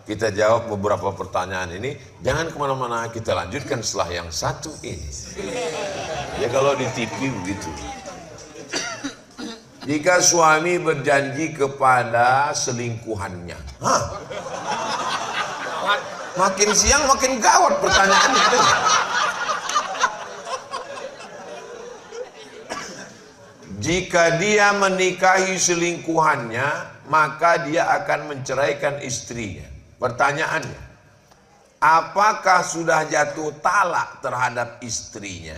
kita jawab beberapa pertanyaan ini. Jangan kemana-mana, kita lanjutkan setelah yang satu ini. Ya kalau di TV begitu. Jika suami berjanji kepada selingkuhannya, makin siang makin gawat pertanyaan itu. Jika dia menikahi selingkuhannya, maka dia akan menceraikan istrinya. Pertanyaannya, apakah sudah jatuh talak terhadap istrinya?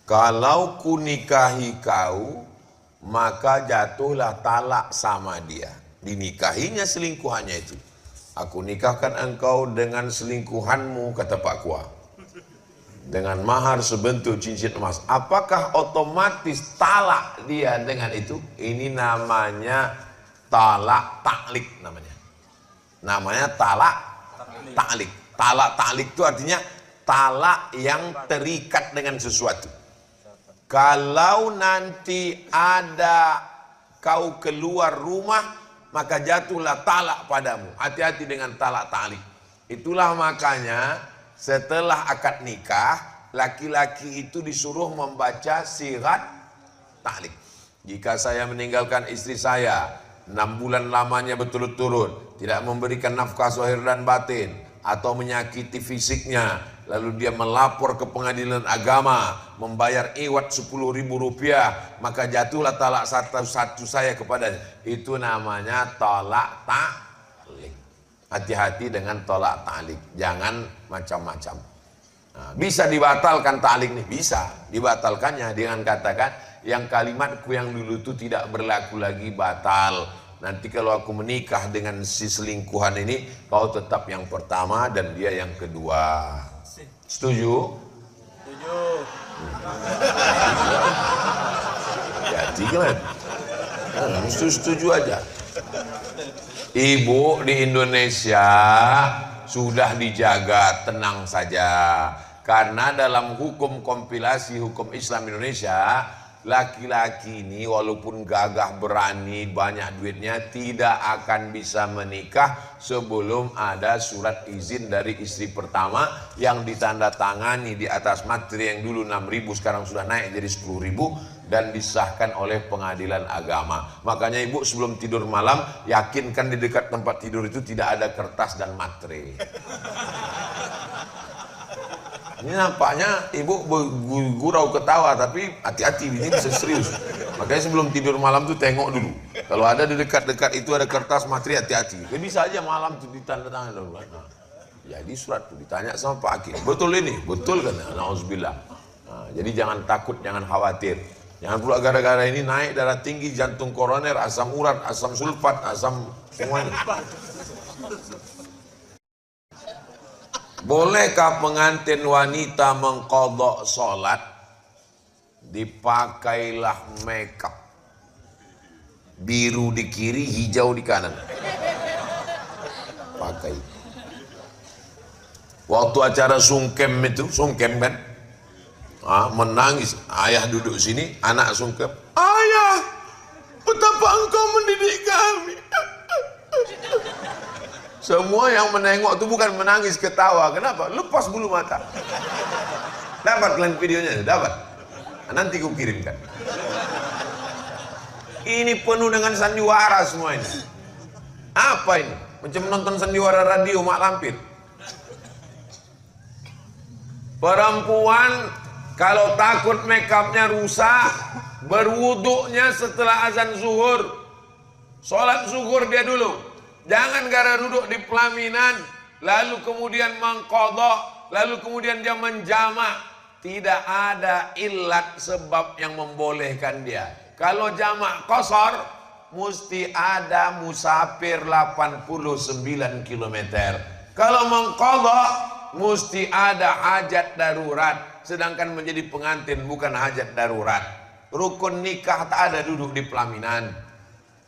Kalau ku nikahi kau, maka jatuhlah talak sama dia. Dinikahinya selingkuhannya itu. Aku nikahkan engkau dengan selingkuhanmu, kata Pak Kua, dengan mahar sebentuk cincin emas. Apakah otomatis talak dia dengan itu? Ini namanya talak taklik namanya. Namanya talak taklik. Talak taklik itu artinya talak yang terikat dengan sesuatu. Kalau nanti ada kau keluar rumah, maka jatuhlah talak padamu. Hati-hati dengan talak taklik. Itulah makanya setelah akad nikah, laki-laki itu disuruh membaca sirat taklik. Jika saya meninggalkan istri saya 6 bulan lamanya berturut-turut, tidak memberikan nafkah zahir dan batin, atau menyakiti fisiknya, lalu dia melapor ke pengadilan agama, membayar iwat 10.000 rupiah, maka jatuhlah talak satu saya kepadanya. Itu namanya talak taklik. Hati-hati dengan talak taklik, jangan macam-macam. Nah, bisa dibatalkan taklik nih, bisa dibatalkannya dengan katakan, yang kalimatku yang dulu itu tidak berlaku lagi, batal. Nanti kalau aku menikah dengan si selingkuhan ini, kau tetap yang pertama dan dia yang kedua. Setuju? Setuju. Jadi kan? Setuju aja. Ibu di Indonesia sudah dijaga, tenang saja. Karena dalam hukum kompilasi hukum Islam Indonesia, laki-laki ini walaupun gagah berani banyak duitnya tidak akan bisa menikah sebelum ada surat izin dari istri pertama yang ditandatangani di atas materi yang dulu 6.000 sekarang sudah naik jadi 10.000 dan disahkan oleh pengadilan agama. Makanya ibu sebelum tidur malam yakinkan di dekat tempat tidur itu tidak ada kertas dan materi. Ini nampaknya ibu bergurau ketawa, tapi hati-hati ini bisa serius. Makanya sebelum tidur malam tuh tengok dulu. Kalau ada di dekat-dekat itu ada kertas materi, hati-hati. Bisa aja malam tuh ditandatangani dulu. Nah, jadi surat tuh ditanya sama Pak Hakim, betul ini? Betul kan? Nauzubillah. Nah, jadi jangan takut, jangan khawatir. Jangan pula gara-gara ini naik darah tinggi, jantung koroner, asam urat, asam sulfat, asam semuanya. Bolehkah pengantin wanita mengqadha sholat? Dipakailah makeup biru di kiri, hijau di kanan. Pakai. Waktu acara sungkem itu, sungkem kan? Menangis, ayah duduk sini, anak sungkem. Ayah, betapa engkau mendidik kami. Semua yang menengok itu bukan menangis, ketawa. Kenapa? Lepas bulu mata. Dapat kalian videonya? Dapat. Nanti ku kirimkan. Ini penuh dengan sandiwara semua ini. Apa ini? Macam nonton sandiwara radio Mak Lampir. Perempuan kalau takut makeupnya rusak, berwuduknya setelah azan zuhur. Sholat zuhur dia dulu. Jangan gara duduk di pelaminan, lalu kemudian mengqadha, lalu kemudian dia menjamak. Tidak ada illat sebab yang membolehkan dia. Kalau jamak qasar, mesti ada musafir 89 km. Kalau mengqadha, mesti ada hajat darurat. Sedangkan menjadi pengantin bukan hajat darurat. Rukun nikah tak ada duduk di pelaminan.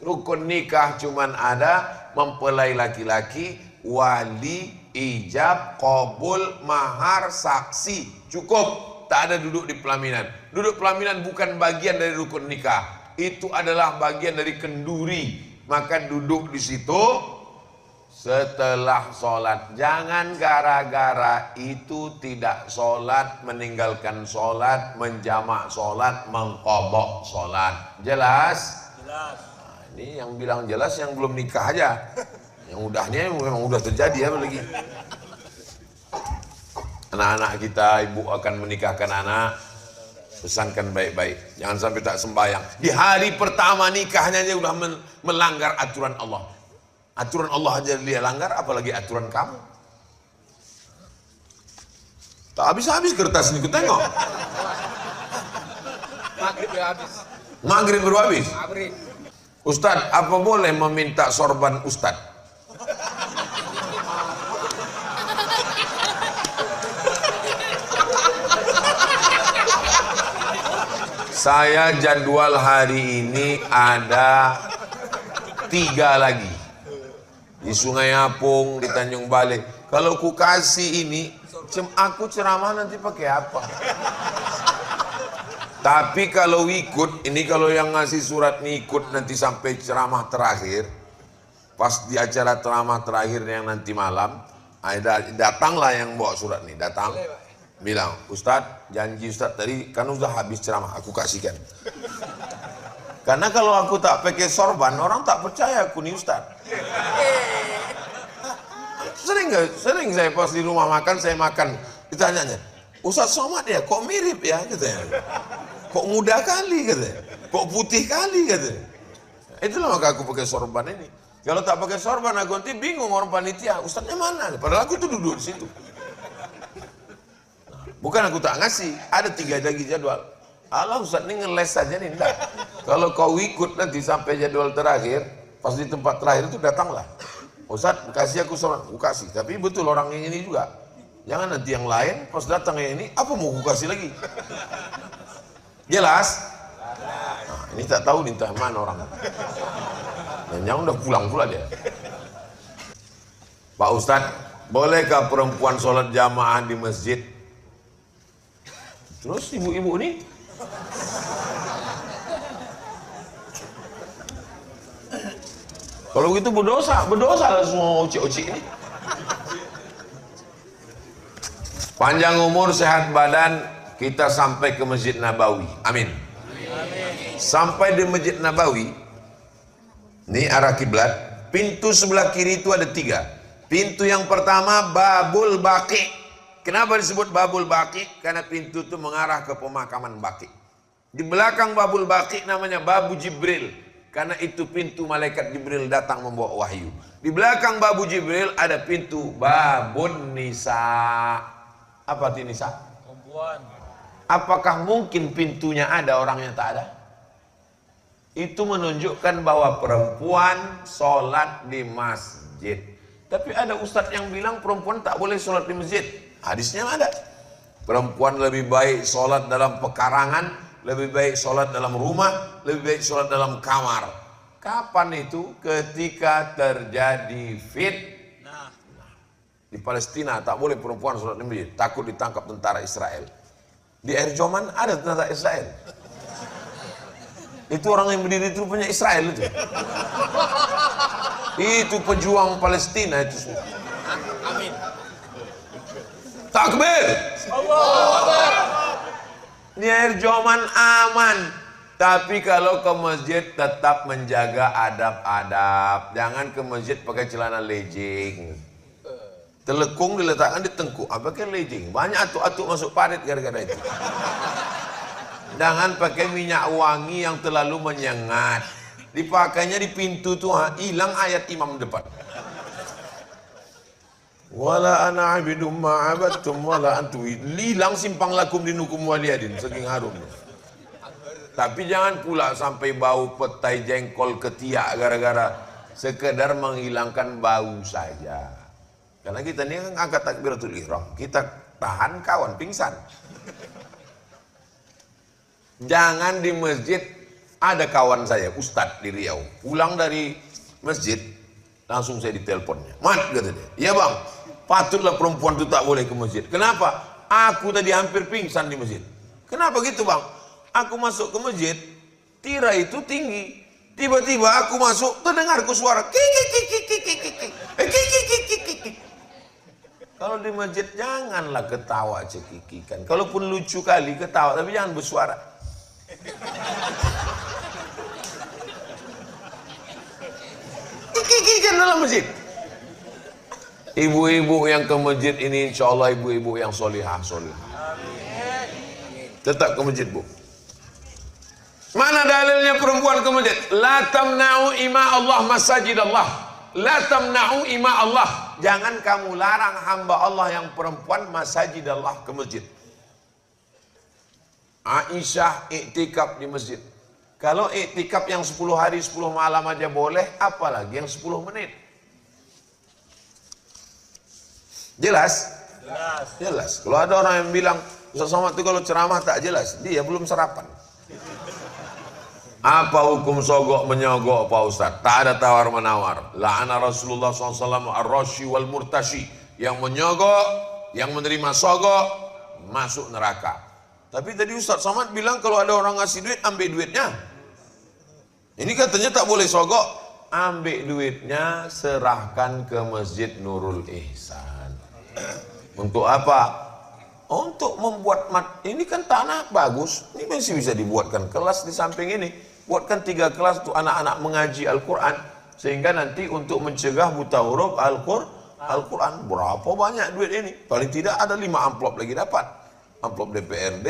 Rukun nikah cuman ada mempelai laki-laki, wali, ijab, qabul, mahar, saksi. Cukup, tak ada duduk di pelaminan. Duduk pelaminan bukan bagian dari rukun nikah. Itu adalah bagian dari kenduri. maka duduk di situ setelah sholat. Jangan gara-gara itu tidak sholat, meninggalkan sholat, menjamak sholat, mengqadha sholat. Jelas? Jelas. Nah, ini yang bilang jelas yang belum nikah aja. Yang udahnya memang udah terjadi ya lagi. Anak-anak kita, ibu akan menikahkan anak, pesankan baik-baik, jangan sampai tak sembahyang. Di hari pertama nikahnya dia udah melanggar aturan Allah. Aturan Allah aja dia langgar, apalagi aturan kamu. Tak habis-habis kertas ini, tengok. Maghrib ya habis. Maghrib baru habis. Maghrib. Ustadz, apa boleh meminta sorban Ustadz? Saya jadwal hari ini ada 3 lagi. Di Sungai Apung, di Tanjung Balai. Kalau ku kasih ini, aku ceramah nanti pakai apa? Tapi kalau ikut, ini kalau yang ngasih surat nih ikut nanti sampai ceramah terakhir, pas di acara ceramah terakhir yang nanti malam, datanglah yang bawa surat nih, datang. Bilang, Ustadz, janji Ustadz tadi kan udah habis ceramah, aku kasihkan. Karena kalau aku tak pakai sorban, orang tak percaya aku nih Ustadz. Sering saya pas di rumah makan, saya makan, ditanyanya, Ustadz Somad ya, kok mirip ya, katanya. Kok muda kali, katanya. Kok putih kali, katanya. Itulah maka aku pakai sorban ini. Kalau tak pakai sorban, aku nanti bingung orang panitia, Ustadznya mana? Padahal aku tuh duduk di situ. Bukan aku tak ngasih, ada 3 lagi jadwal. Allah Ustadz ini ngeles saja nih, enggak. Kalau kau ikut nanti sampai jadwal terakhir, pas di tempat terakhir itu datanglah. Ustadz kasih aku sholat, aku kasih. Tapi betul orang yang ini juga. Jangan nanti yang lain, pas datang yang ini, apa mau aku kasih lagi? Jelas? Nah, ini tak tahu nih entah mana orang. Dan yang udah pulang pula dia. Pak Ustadz, bolehkah perempuan sholat jamaah di masjid? Terus ibu-ibu nih? Kalau gitu berdosa semua uci-uci ini. Panjang umur, sehat badan, kita sampai ke Masjid Nabawi. Amin. Sampai di Masjid Nabawi, ini arah kiblat, pintu sebelah kiri itu ada 3. Pintu yang pertama Babul Baqi. Kenapa disebut Babul Baqi? Karena pintu itu mengarah ke pemakaman Baqi. Di belakang Babul Baqi namanya Babu Jibril. Karena itu pintu malaikat Jibril datang membawa wahyu. Di belakang Babu Jibril ada pintu Babun Nisa. Apa itu Nisa? Perempuan. Apakah mungkin pintunya ada, orangnya tak ada? Itu menunjukkan bahwa perempuan sholat di masjid. Tapi ada ustadz yang bilang perempuan tak boleh sholat di masjid. Hadisnya ada. Perempuan lebih baik sholat dalam pekarangan, lebih baik sholat dalam rumah, lebih baik sholat dalam kamar. Kapan itu? Ketika terjadi fitnah. Di Palestina tak boleh perempuan sholat di masjid, takut ditangkap tentara Israel. Di Air Joman ada tentara Israel. Itu orang yang berdiri itu punya Israel itu. Itu pejuang Palestina itu semua. Amin. Takbir. Allahu Akbar. Di Air Joman aman. Tapi kalau ke masjid tetap menjaga adab-adab. Jangan ke masjid pakai celana legging. Telekung diletakkan di tengkuk. Pakai legging. Banyak atuk-atuk masuk parit gara-gara itu. Jangan pakai minyak wangi yang terlalu menyengat. Dipakainya di pintu tuh hilang ayat imam depan. Wala ana abidum ma'abattum wala antu. Hilang simpang lakum dinukum waliyadin, saking harumnya. Tapi jangan pula sampai bau petai jengkol ketiak gara-gara sekedar menghilangkan bau saja. Karena kita ini kan angkat takbiratul ihram, kita tahan kawan pingsan. Jangan di masjid. Ada kawan saya, Ustadz di Riau, pulang dari masjid, langsung saya diteleponnya. Mat, kata dia, iya bang, patutlah perempuan itu tak boleh ke masjid. Kenapa? Aku tadi hampir pingsan di masjid. Kenapa gitu bang? Aku masuk ke masjid, tirai itu tinggi. Tiba-tiba aku masuk, terdengarku suara kik. Kalau di masjid janganlah ketawa cekikikan. Kalaupun lucu kali ketawa, tapi jangan bersuara. Kikikan dalam masjid. Ibu-ibu yang ke masjid ini insya Allah ibu-ibu yang solihah. Tetap ke masjid, Bu. Mana dalilnya perempuan ke masjid? La tamna'u ima Allah masajid Allah. La tamna'u ima Allah. Jangan kamu larang hamba Allah yang perempuan masajid Allah ke masjid. Aisyah iktikaf di masjid. Kalau iktikaf yang 10 hari 10 malam aja boleh, apalagi yang 10 menit. Jelas? Jelas. Kalau ada orang yang bilang Ustaz Somad itu kalau ceramah tak jelas, dia belum sarapan. Apa hukum sogok menyogok Pak Ustaz? Tak ada tawar menawar. La'ana Rasulullah SAW ar-rashi wal murtashi. Yang menyogok, yang menerima sogok masuk neraka. Tapi tadi Ustaz Somad bilang kalau ada orang ngasih duit, ambil duitnya. Ini katanya tak boleh sogok. Ambil duitnya, serahkan ke Masjid Nurul Ihsan. Untuk apa? Untuk membuat ini kan tanah bagus. Ini masih bisa dibuatkan kelas di samping ini. Buatkan 3 kelas untuk anak-anak mengaji Al-Quran. Sehingga nanti untuk mencegah buta huruf Al-Quran. Berapa banyak duit ini? Paling tidak ada 5 amplop lagi dapat. Amplop DPRD,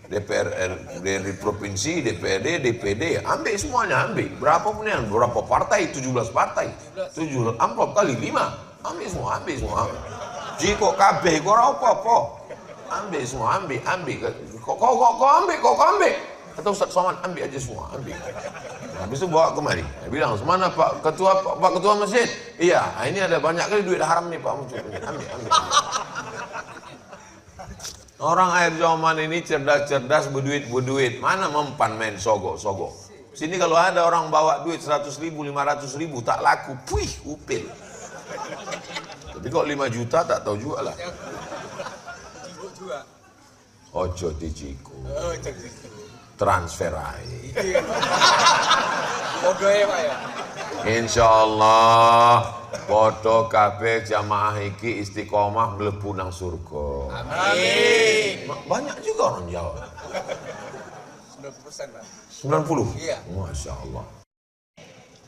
DPRD Provinsi, DPRD, DPD. Ambil semuanya, ambil. Berapa pun yang, berapa partai? 17 partai. 7 amplop kali 5. Ambil semua. Jika kabeh, kau apa-apa. Ambil semua, ambil. Kau ambil. Kata Ustaz Somad, ambil aja semua, ambil. Habis itu bawa kemari. Dia bilang, mana Pak Ketua Masjid? Iya, ini ada banyak kali duit haram nih Pak. Ambil. Orang air zaman ini cerdas berduit. Mana mempan main sogok. Sini kalau ada orang bawa duit 100.000, 500.000 tak laku, puih, upil. Tapi kok 5 juta tak tahu juga lah. Ojo diciku. Transfer aja. Insya Allah podo kabeh jamaah iki istiqomah mlebu nang surga. Amin. Banyak juga orang Jawa. 90% Pak. 90? Iya. Masya Allah.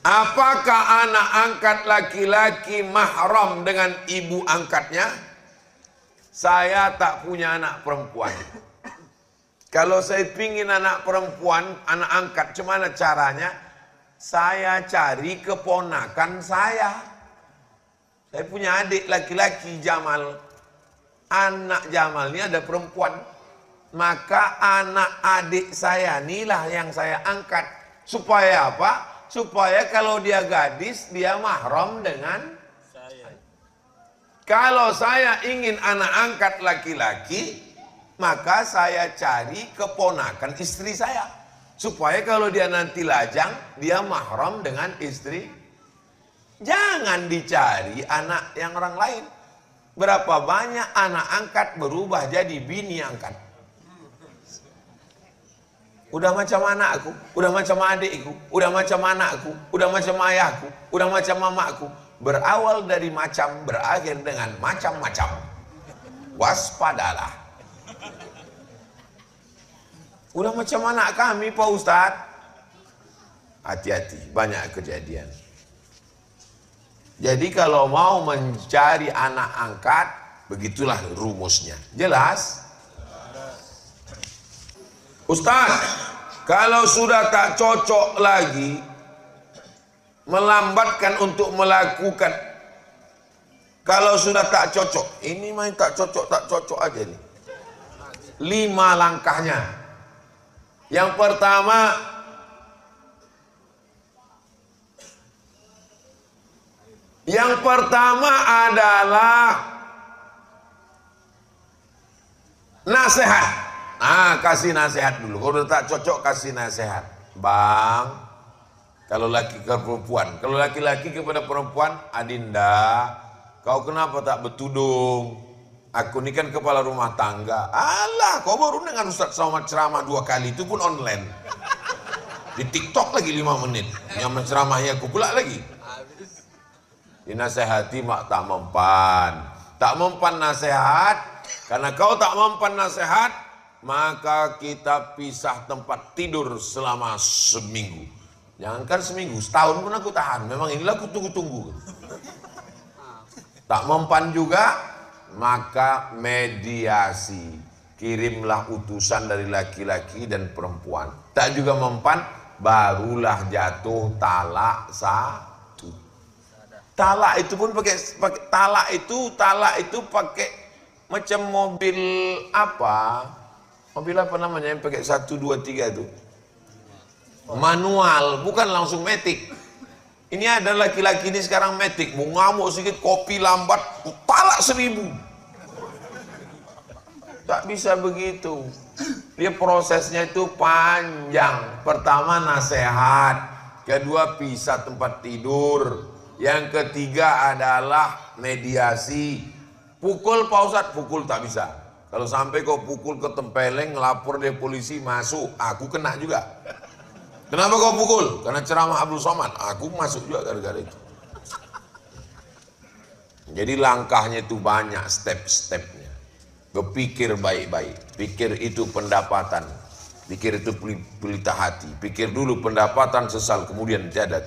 Apakah anak angkat laki-laki mahram dengan ibu angkatnya? Saya tak punya anak perempuan. Kalau saya pingin anak perempuan, anak angkat, gimana caranya? Saya cari keponakan saya. Saya punya adik laki-laki Jamal. Anak Jamal ini ada perempuan. Maka anak adik saya inilah yang saya angkat. Supaya apa? Supaya kalau dia gadis, dia mahram dengan saya. Kalau saya ingin anak angkat laki-laki, maka saya cari keponakan istri saya. Supaya kalau dia nanti lajang, dia mahram dengan istri. Jangan dicari anak yang orang lain. Berapa banyak anak angkat berubah jadi bini angkat. Udah macam anakku, udah macam adikku, udah macam anakku, udah macam ayahku, udah macam mamaku. Berawal dari macam, berakhir dengan macam-macam. Waspadalah. Udah macam anak kami Pak Ustadz. Hati-hati, banyak kejadian. Jadi kalau mau mencari anak angkat, begitulah rumusnya. Jelas? Ustadz, kalau sudah tak cocok lagi, melambatkan untuk melakukan. Kalau sudah tak cocok, ini main tak cocok aja nih. 5 langkahnya. Yang pertama adalah nasihat. Kasih nasihat dulu. Kalau tak cocok kasih nasihat. Bang, kalau laki ke perempuan, kalau laki-laki kepada perempuan, Adinda, kau kenapa tak bertudung? Aku ini kan kepala rumah tangga. Alah, kau baru dengan Ustaz Somad ceramah 2 kali, itu pun online. Di TikTok lagi 5 menit. Yang menceramahi aku pula lagi. Dinasehati mak tak mempan. Tak mempan nasihat. Karena kau tak mempan nasihat, maka kita pisah tempat tidur selama seminggu. Jangankan seminggu, setahun pun aku tahan. Memang inilah aku tunggu-tunggu. Tak mempan juga, maka mediasi. Kirimlah utusan dari laki-laki dan perempuan. Tak juga mempan, barulah jatuh talak satu. Talak itu pun pakai talak itu pakai macam mobil apa? Mobil apa namanya yang pakai 1, 2, 3 itu? Manual, bukan langsung matic. Ini ada laki-laki ini sekarang matic, mau ngamuk sedikit, kopi lambat, talak 1000. Tak bisa begitu. Dia prosesnya itu panjang. Pertama nasihat, kedua pisah tempat tidur, yang ketiga adalah mediasi. Pukul Pak Ustadz, pukul tak bisa. Kalau sampai kau pukul ke tempeleng, ngelapor dia polisi, masuk, aku kena juga. Kenapa kau pukul? Karena ceramah Abdul Somad, aku masuk juga gara-gara itu. Jadi langkahnya itu banyak, step-stepnya. Berpikir baik-baik, pikir itu pendapatan, pikir itu pelita hati, pikir dulu pendapatan sesal kemudian tiada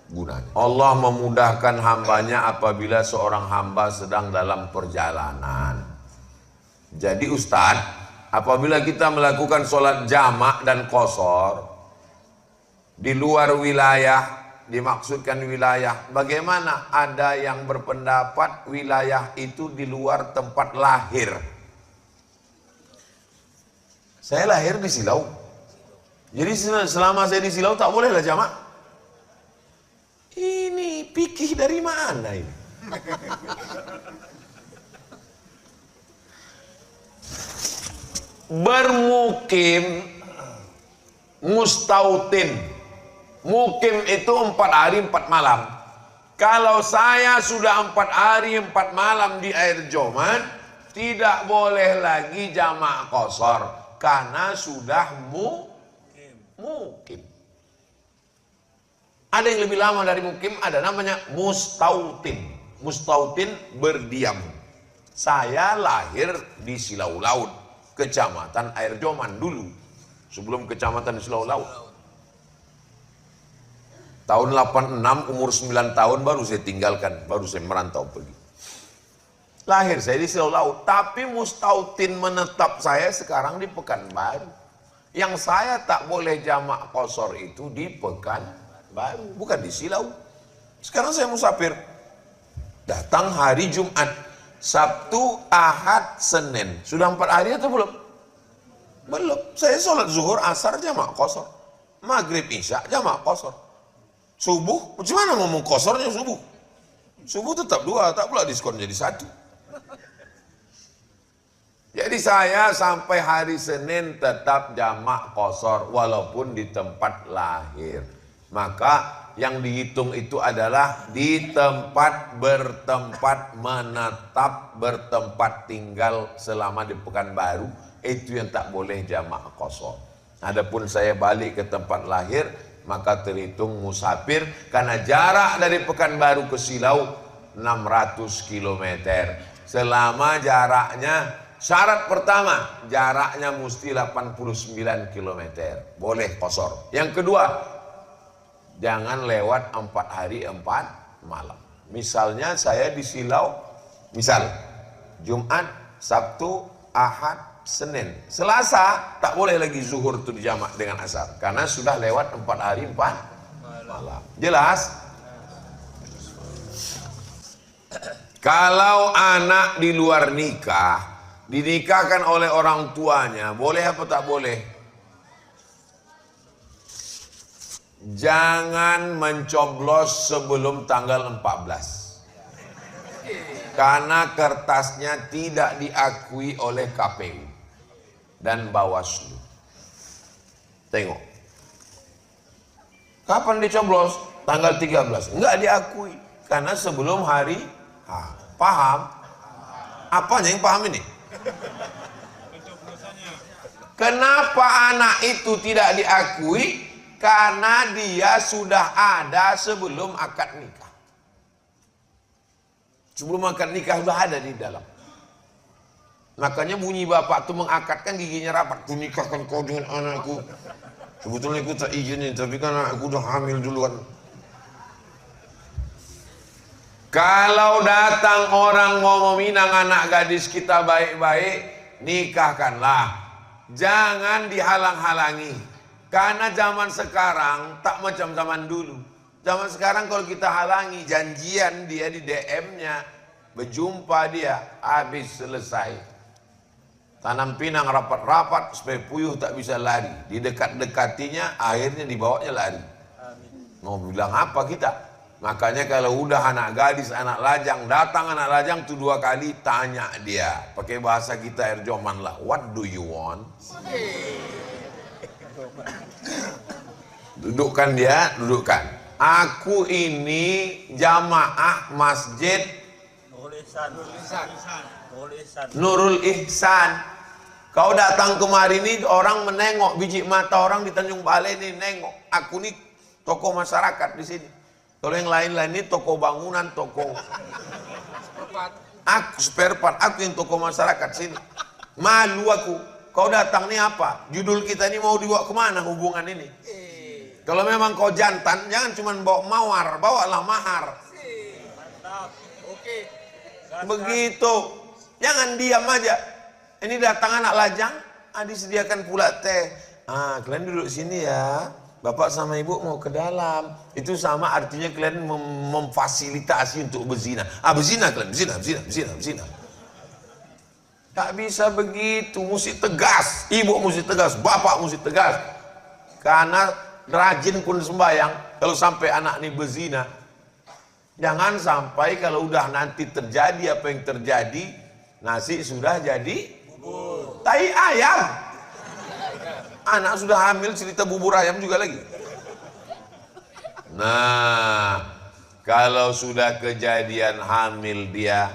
gunanya. Allah memudahkan hambanya apabila seorang hamba sedang dalam perjalanan. Jadi Ustadz, apabila kita melakukan sholat jamak dan qashar di luar wilayah, dimaksudkan wilayah, bagaimana? Ada yang berpendapat wilayah itu di luar tempat lahir. Saya lahir di Silau, jadi selama saya di Silau tak bolehlah jamak. Ini fikih dari mana ini? Bermukim, mustautin. Mukim itu 4 hari 4 malam. Kalau saya sudah 4 hari 4 malam di Air Joman, tidak boleh lagi jamak qashar. Karena sudah mukim. Ada yang lebih lama dari mukim, ada namanya mustautin. Mustautin berdiam. Saya lahir di Silau Laut, Kecamatan Air Joman dulu. Sebelum Kecamatan Silau Laut. Tahun 86, umur 9 tahun baru saya tinggalkan, baru saya merantau pergi. Lahir saya di Silau Laut, tapi mustautin menetap saya sekarang di Pekanbaru. Yang saya tak boleh jamak qashar itu di Pekanbaru, bukan di Silau. Sekarang saya musafir. Datang hari Jumat, Sabtu, Ahad, Senin. Sudah 4 hari atau belum? Belum. Saya sholat zuhur, asar jamak qashar. Maghrib, isya jamak qashar. Subuh, bagaimana ngomong qasharnya subuh? Subuh tetap 2, tak pula diskon jadi 1. Jadi saya sampai hari Senin tetap jamak qashar walaupun di tempat lahir. Maka yang dihitung itu adalah di tempat bertempat menetap, bertempat tinggal selama di Pekanbaru, itu yang tak boleh jamak qashar. Adapun saya balik ke tempat lahir, maka terhitung musafir karena jarak dari Pekanbaru ke Silau 600 km. Selama jaraknya, syarat pertama, jaraknya mesti 89 km. Boleh qashar. Yang kedua, jangan lewat 4 hari 4 malam. Misalnya saya di Silau, misal Jumat, Sabtu, Ahad, Senin. Selasa tak boleh lagi zuhur itu dijamak dengan asar. Karena sudah lewat 4 hari 4 malam. Jelas? Kalau anak di luar nikah, dinikahkan oleh orang tuanya, boleh apa tak boleh? Jangan mencoblos sebelum tanggal 14. Karena kertasnya tidak diakui oleh KPU dan Bawaslu. Tengok. Kapan dicoblos? Tanggal 13. Enggak diakui. Karena sebelum hari H. Paham? Apanya yang paham ini? Kenapa anak itu tidak diakui? Karena dia sudah ada sebelum akad nikah. Sebelum akad nikah sudah ada di dalam. Makanya bunyi bapak tuh mengakadkan giginya rapat. Ku nikahkan kau dengan anakku. Sebetulnya aku tak izinin, tapi kan aku udah hamil duluan. Kalau datang orang mau meminang anak gadis kita baik-baik, nikahkanlah. Jangan dihalang-halangi. Karena zaman sekarang tak macam zaman dulu. Zaman sekarang kalau kita halangi, janjian dia di DM-nya, berjumpa dia, habis selesai. Tanam pinang rapat-rapat supaya puyuh tak bisa lari. Didekat-dekatinya, akhirnya dibawanya lari. Mau bilang apa kita? Makanya kalau udah anak gadis, anak lajang, datang anak lajang tuh 2 kali, tanya dia. Pakai bahasa kita air joman lah. What do you want? Dudukkan dia, dudukkan. Aku ini jamaah masjid Nurul Ihsan. Kau datang kemari ini orang menengok, biji mata orang di Tanjung Balai ini nengok. Aku nih tokoh masyarakat di sini. Kalau yang lain-lain ini tokoh bangunan, tokoh aku spare part, aku yang tokoh masyarakat sini. Malu aku. Kau datang nih apa? Judul kita ini mau dibawa kemana hubungan ini? Kalau memang kau jantan, jangan cuma bawa mawar, bawalah mahar. Oke. Begitu. Jangan diam aja. Ini datang anak lajang, disediakan pula teh. Kalian duduk sini ya. Bapak sama ibu mau ke dalam. Itu sama artinya kalian memfasilitasi untuk berzina. Berzina kalian, berzina. Tak bisa begitu, mesti tegas. Ibu mesti tegas, bapak mesti tegas. Karena rajin pun sembahyang, kalau sampai anak ini berzina, jangan sampai kalau udah nanti terjadi apa yang terjadi, nasi sudah jadi tai ayam. Anak sudah hamil, cerita bubur ayam juga lagi. Nah, kalau sudah kejadian hamil dia,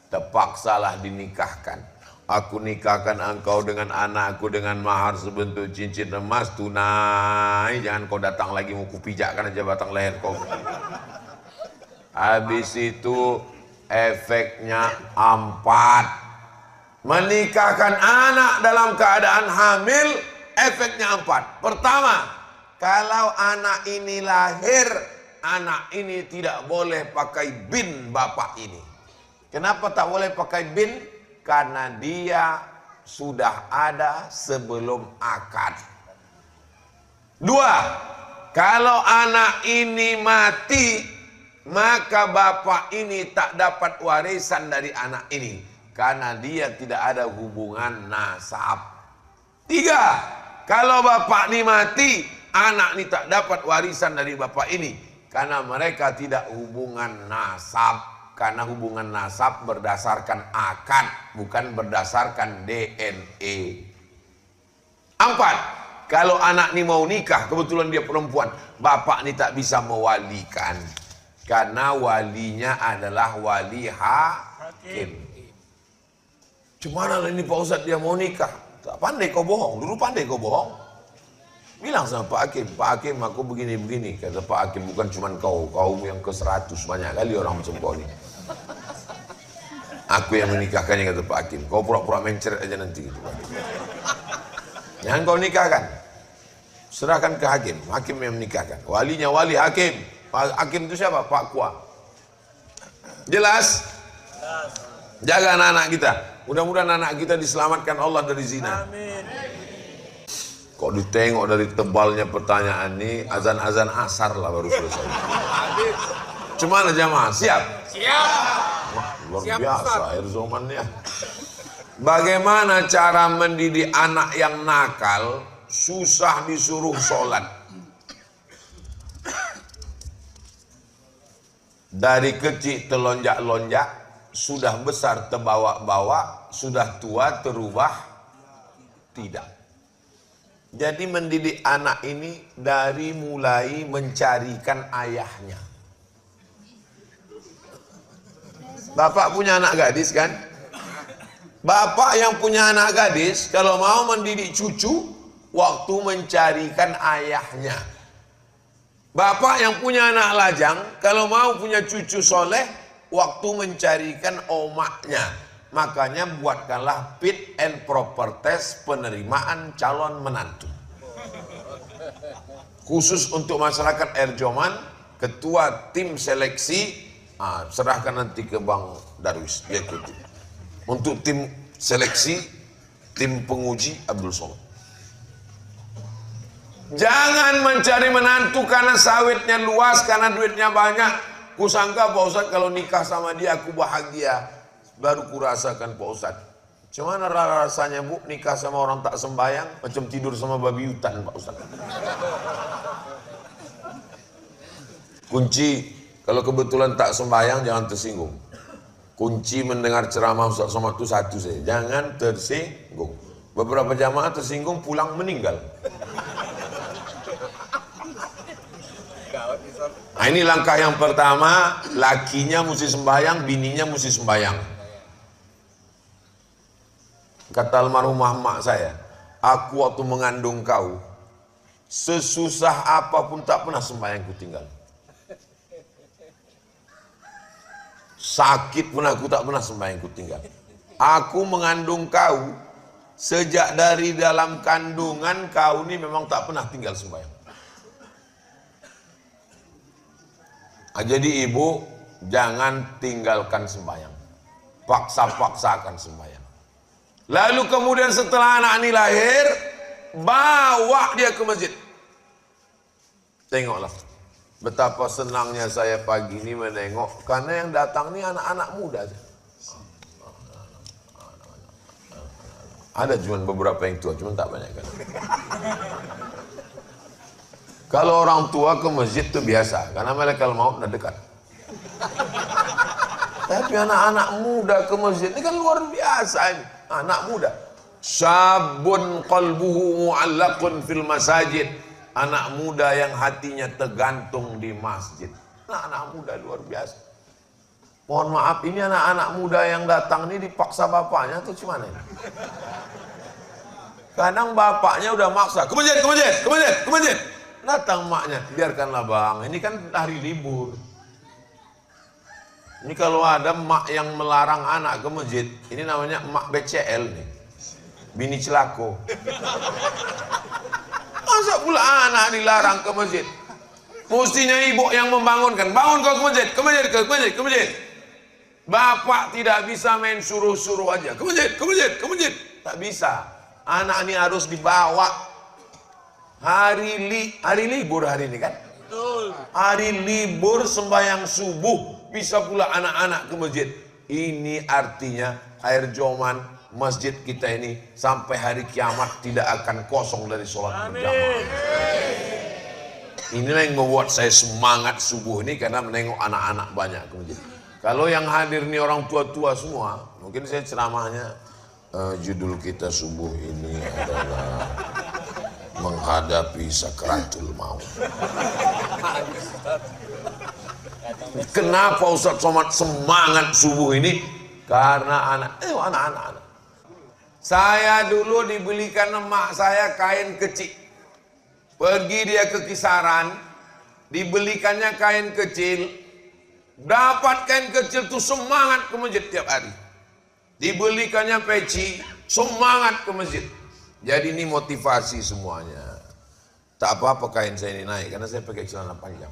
terpaksalah dinikahkan. Aku nikahkan engkau dengan anakku dengan mahar sebentuk cincin emas tunai. Jangan kau datang lagi mau kupijakkan aja batang leher kau. Habis itu efeknya 4. Menikahkan anak dalam keadaan hamil, efeknya 4. Pertama, kalau anak ini lahir, anak ini tidak boleh pakai bin bapak ini. Kenapa tak boleh pakai bin? Karena dia sudah ada sebelum akad. 2, kalau anak ini mati, maka bapak ini tak dapat warisan dari anak ini, karena dia tidak ada hubungan nasab. 3, kalau bapak ini mati, anak ini tak dapat warisan dari bapak ini, karena mereka tidak hubungan nasab. Karena hubungan nasab berdasarkan akad, bukan berdasarkan DNA. 4, kalau anak ini mau nikah, kebetulan dia perempuan, bapak ini tak bisa mewalikan. Karena walinya adalah wali hakim. Cuma ini Pak Ustadz dia mau nikah. Tak pandai kau bohong, dulu pandai kau bohong. Bilang sama Pak Hakim aku begini-begini. Kata Pak Hakim, bukan cuma kau yang ke-100, banyak kali orang macam kau ini. Aku yang menikahkannya, kata Pak Hakim. Kau pura-pura mencret aja nanti. Jangan kau nikahkan. Serahkan ke Hakim, Hakim yang menikahkan. Walinya wali Hakim. Hakim itu siapa? Pak Kua. Jelas? Jaga anak-anak kita. Mudah-mudahan anak kita diselamatkan Allah dari zina. Amin. Kok ditengok dari tebalnya pertanyaan ini, azan-azan asar lah baru selesai. Cuman jamaah, siap? Siap. Wah, luar Siap, biasa Ustaz. air zomannya. Bagaimana cara mendidik anak yang nakal, susah disuruh sholat? Dari kecil telonjak-lonjak, sudah besar terbawa-bawa, sudah tua terubah tidak. Jadi mendidik anak ini dari mulai mencarikan ayahnya. Bapak punya anak gadis kan? Bapak yang punya anak gadis kalau mau mendidik cucu, waktu mencarikan ayahnya. Bapak yang punya anak lajang, kalau mau punya cucu soleh, waktu mencarikan omaknya. Makanya buatkanlah fit and proper test penerimaan calon menantu. Khusus untuk masyarakat Erjoman, ketua tim seleksi, serahkan nanti ke Bang Darwis, dia ikuti. Untuk tim seleksi, tim penguji Abdul Somad. Jangan mencari menantu karena sawitnya luas, karena duitnya banyak. Kusangka Pak Ustadz kalau nikah sama dia aku bahagia. Baru kurasakan Pak Ustadz. Cuman rasanya bu nikah sama orang tak sembayang macam tidur sama babi hutan Pak Ustadz. Kunci kalau kebetulan tak sembayang jangan tersinggung. Kunci mendengar ceramah Ustadz Somad itu satu saja, jangan tersinggung. Beberapa jamaah tersinggung pulang meninggal. Nah, ini langkah yang pertama, lakinya mesti sembahyang, bininya mesti sembahyang. Kata almarhumah mak saya, aku waktu mengandung kau, sesusah apapun tak pernah sembahyang ku tinggal. Sakit pun aku tak pernah sembahyang ku tinggal. Aku mengandung kau, sejak dari dalam kandungan kau ini memang tak pernah tinggal sembahyang. Jadi ibu jangan tinggalkan sembahyang, paksa-paksakan sembahyang. Lalu kemudian setelah anak ini lahir, bawa dia ke masjid. Tengoklah betapa senangnya saya pagi ini menengok, karena yang datang ini anak-anak muda. Ada cuma beberapa yang tua, cuma tak banyak kan. Kalau orang tua ke masjid itu biasa, karena malaikat maut udah dekat. Tapi anak-anak muda ke masjid ini kan luar biasa ini. Anak muda. Syabun qalbuhu mu'allaqun fil masajid. Anak muda yang hatinya tergantung di masjid. Anak-anak muda luar biasa. Mohon maaf, ini anak-anak muda yang datang ini dipaksa bapaknya atau gimana ini? Kadang bapaknya udah maksa, ke masjid, ke masjid, ke masjid, ke masjid. Datang maknya, biarkanlah bang, ini kan hari libur. Ini kalau ada mak yang melarang anak ke masjid, ini namanya mak BCL nih, bini celako. Masa pula anak dilarang ke masjid? Mestinya ibu yang membangunkan, bangun kau ke masjid, ke masjid, ke masjid, ke masjid. Bapak tidak bisa main suruh-suruh aja, ke masjid, ke masjid, ke masjid. Tak bisa, anak ini harus dibawa. Hari libur hari ini kan? Hari libur sembahyang subuh, bisa pula anak-anak ke masjid. Ini artinya Erjoman, masjid kita ini sampai hari kiamat tidak akan kosong dari sholat berjamaah. Inilah yang membuat saya semangat subuh ini, karena menengok anak-anak banyak ke masjid. Kalau yang hadir ini orang tua-tua semua, mungkin saya ceramahnya judul kita subuh ini adalah menghadapi sakratul maut. Kenapa Ustadz Somad semangat subuh ini? Karena anak-anak. Saya dulu dibelikan emak saya kain kecil. Pergi dia ke kisaran, dibelikannya kain kecil. Dapat kain kecil tuh semangat ke masjid tiap hari. Dibelikannya peci, semangat ke masjid. Jadi ini motivasi semuanya. Tak apa-apa kain saya ini naik, karena saya pakai celana panjang.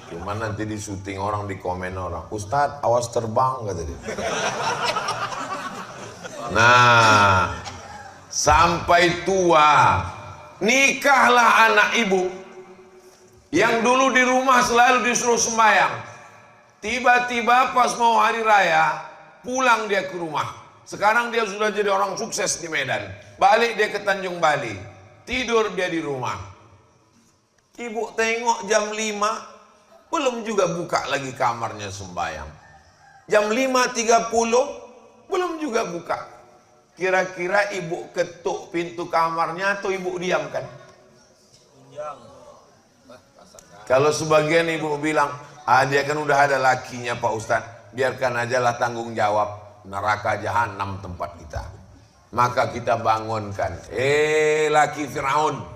Cuman nanti di syuting orang, di komen orang, Ustadz awas terbang kata dia. Nah, sampai tua, nikahlah anak ibu yang dulu di rumah selalu disuruh sembahyang. Tiba-tiba pas mau hari raya, pulang dia ke rumah. Sekarang dia sudah jadi orang sukses di Medan. Balik dia ke Tanjung Bali. Tidur dia di rumah. Ibu tengok jam 5, belum juga buka lagi kamarnya sembahyang. Jam 5.30, belum juga buka. Kira-kira ibu ketuk pintu kamarnya atau ibu diamkan? Kalau sebagian ibu bilang, dia kan udah ada lakinya Pak Ustadz, biarkan aja lah tanggung jawab, neraka jahanam tempat kita. Maka kita bangunkan, laki Firaun,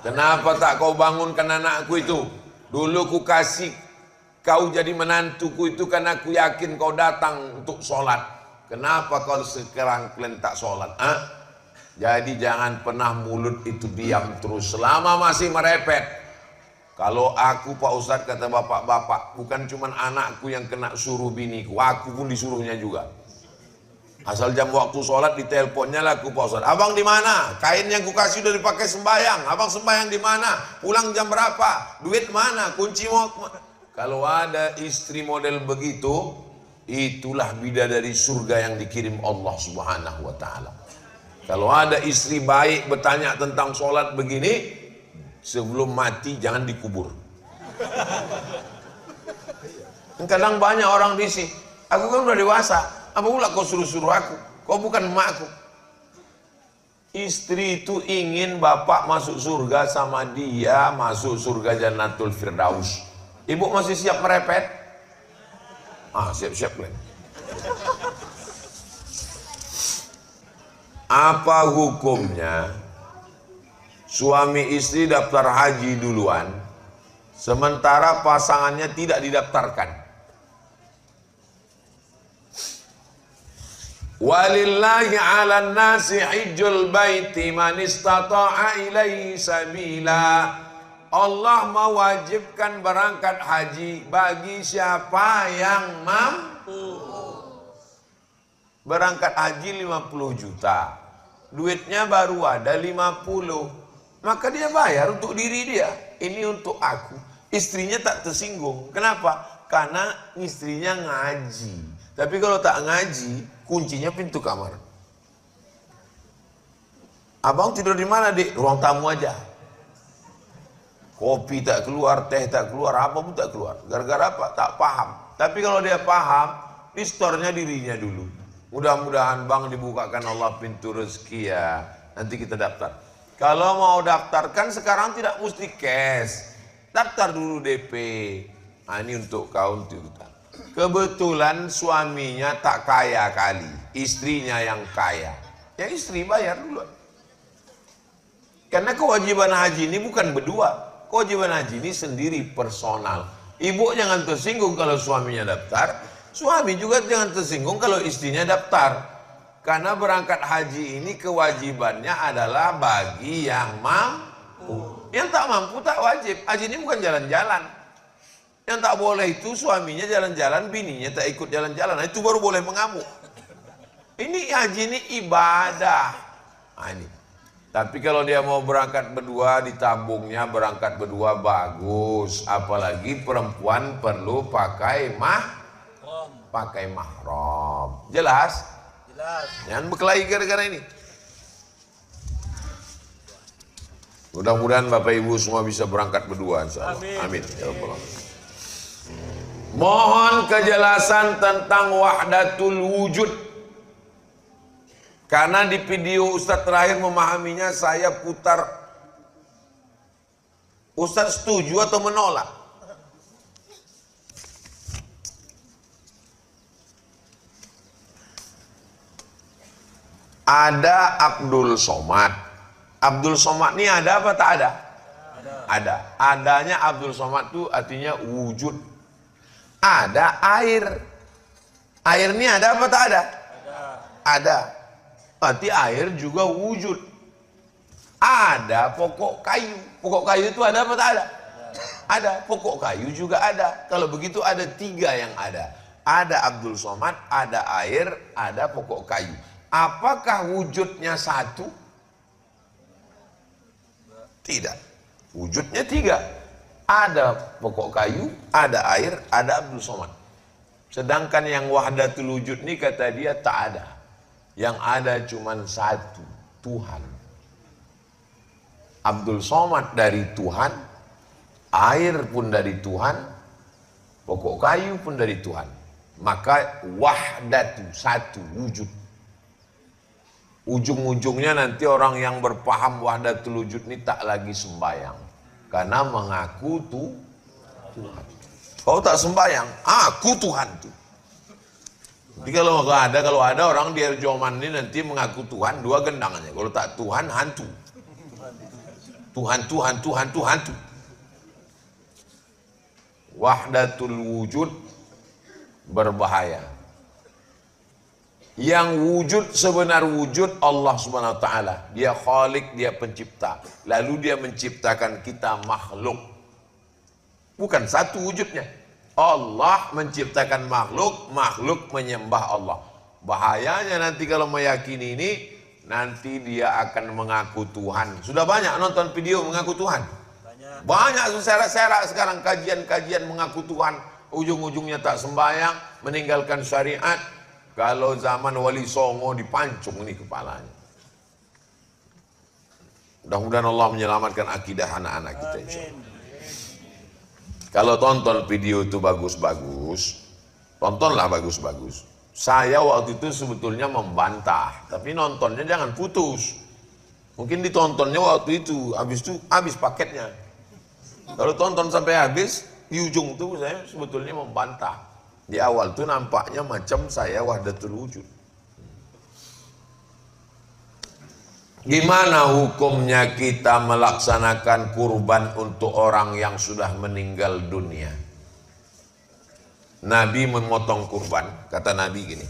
kenapa tak kau bangunkan anakku itu? Dulu ku kasih kau jadi menantuku itu karena aku yakin kau datang untuk sholat. Kenapa kau sekarang kalian tak sholat? Jadi jangan pernah mulut itu diam terus selama masih merepet. Kalau aku Pak Ustadz, kata bapak-bapak, bukan cuma anakku yang kena suruh biniku, aku pun disuruhnya juga. Asal jam waktu sholat diteleponnya lah aku Pak Ustadz, abang di mana? Kain yang kukasih udah dipakai sembayang, abang sembayang di mana? Pulang jam berapa? Duit mana? Kunci mau? Kalau ada istri model begitu, itulah bidadari surga yang dikirim Allah Subhanahu wa Ta'ala. Kalau ada istri baik bertanya tentang sholat begini, sebelum mati jangan dikubur. Kadang banyak orang risih, aku kan udah dewasa, apa pula kau suruh-suruh aku? Kau bukan emakku. Istri itu ingin bapak masuk surga sama dia, masuk surga Jannatul Firdaus. Ibu masih siap merepet? Siap-siap kan. Apa hukumnya suami istri daftar haji duluan, sementara pasangannya tidak didaftarkan? Walillahi 'alan nasi hijjul baiti man istata'a ilaihi sabila. Allah mewajibkan berangkat haji bagi siapa yang mampu. Berangkat haji 50 juta, duitnya baru ada 50, maka dia bayar untuk diri dia. Ini untuk aku. Istrinya tak tersinggung. Kenapa? Karena istrinya ngaji. Tapi kalau tak ngaji, kuncinya pintu kamar. Abang tidur di mana, Dik? Ruang tamu aja. Kopi tak keluar, teh tak keluar, apa pun tak keluar. Gara-gara apa? Tak paham. Tapi kalau dia paham, di store-nya dirinya dulu. Mudah-mudahan bang dibukakan Allah pintu rezeki ya. Nanti kita daftar. Kalau mau daftarkan sekarang tidak mesti cash. Daftar dulu DP. Ini untuk kau untuk. Kebetulan suaminya tak kaya kali, istrinya yang kaya. Ya istri bayar dulu. Karena kewajiban haji ini bukan berdua. Kewajiban haji ini sendiri personal. Ibu jangan tersinggung kalau suaminya daftar. Suami juga jangan tersinggung kalau istrinya daftar. Karena berangkat haji ini kewajibannya adalah bagi yang mampu. Yang tak mampu tak wajib. Haji ini bukan jalan-jalan. Yang tak boleh itu suaminya jalan-jalan, bininya tak ikut jalan-jalan. Nah, itu baru boleh mengamuk. Ini haji ini ibadah. Ini. Tapi kalau dia mau berangkat berdua, ditabungnya berangkat berdua bagus. Apalagi perempuan perlu pakai mahram. Jelas? Jelas. Jangan berkelahi gara-gara ini. Mudah-mudahan Bapak Ibu semua bisa berangkat berdua, insyaallah. Amin. Ya Rabbal Alamin. Mohon kejelasan tentang wahdatul wujud. Karena di video Ustadz terakhir memahaminya saya putar. Ustadz setuju atau menolak? Ada Abdul Somad. Abdul Somad ini ada apa tak ada? Ada. Adanya Abdul Somad itu artinya wujud. Ada air. Air ini ada apa tak ada? Ada. Berarti air juga wujud. Ada pokok kayu. Pokok kayu itu ada apa tak ada? Ada. Pokok kayu juga ada. Kalau begitu ada 3 yang ada. Ada Abdul Somad, ada air, ada pokok kayu. Apakah wujudnya satu? Tidak. Wujudnya 3. Ada pokok kayu, ada air, ada Abdul Somad. Sedangkan yang wahdatul wujud ini kata dia tak ada. Yang ada cuma satu, Tuhan. Abdul Somad dari Tuhan, air pun dari Tuhan, pokok kayu pun dari Tuhan. Maka wahdatu, satu, wujud. Ujung-ujungnya nanti orang yang berpaham wahdatul wujud ini tak lagi sembahyang. Karena mengaku Tuhan. Kau tak sembahyang, aku Tuhan tuh. Jadi kalau ada orang di Erjoman ini nanti mengaku Tuhan, dua gendangnya. Kalau tak Tuhan, hantu. Tuhan. Wahdatul wujud berbahaya. Yang wujud sebenar wujud Allah Subhanahu wa taala. Dia Khalik, dia pencipta. Lalu dia menciptakan kita makhluk. Bukan satu wujudnya. Allah menciptakan makhluk, makhluk menyembah Allah. Bahayanya nanti kalau meyakini ini, nanti dia akan mengaku Tuhan. Sudah banyak nonton video mengaku Tuhan. Banyak serak-serak sekarang kajian-kajian mengaku Tuhan. Ujung-ujungnya tak sembahyang, meninggalkan syariat. Kalau zaman Wali Songo dipancung ini kepalanya. Mudah-mudahan Allah menyelamatkan akidah anak-anak kita, insyaallah. Kalau tonton video itu bagus-bagus, tontonlah bagus-bagus. Saya waktu itu sebetulnya membantah, tapi nontonnya jangan putus. Mungkin ditontonnya waktu itu habis paketnya. Kalau tonton sampai habis, di ujung itu saya sebetulnya membantah. Di awal tuh nampaknya macam saya wahdatul wujud. Gimana hukumnya kita melaksanakan kurban untuk orang yang sudah meninggal dunia? Nabi memotong kurban, kata Nabi gini,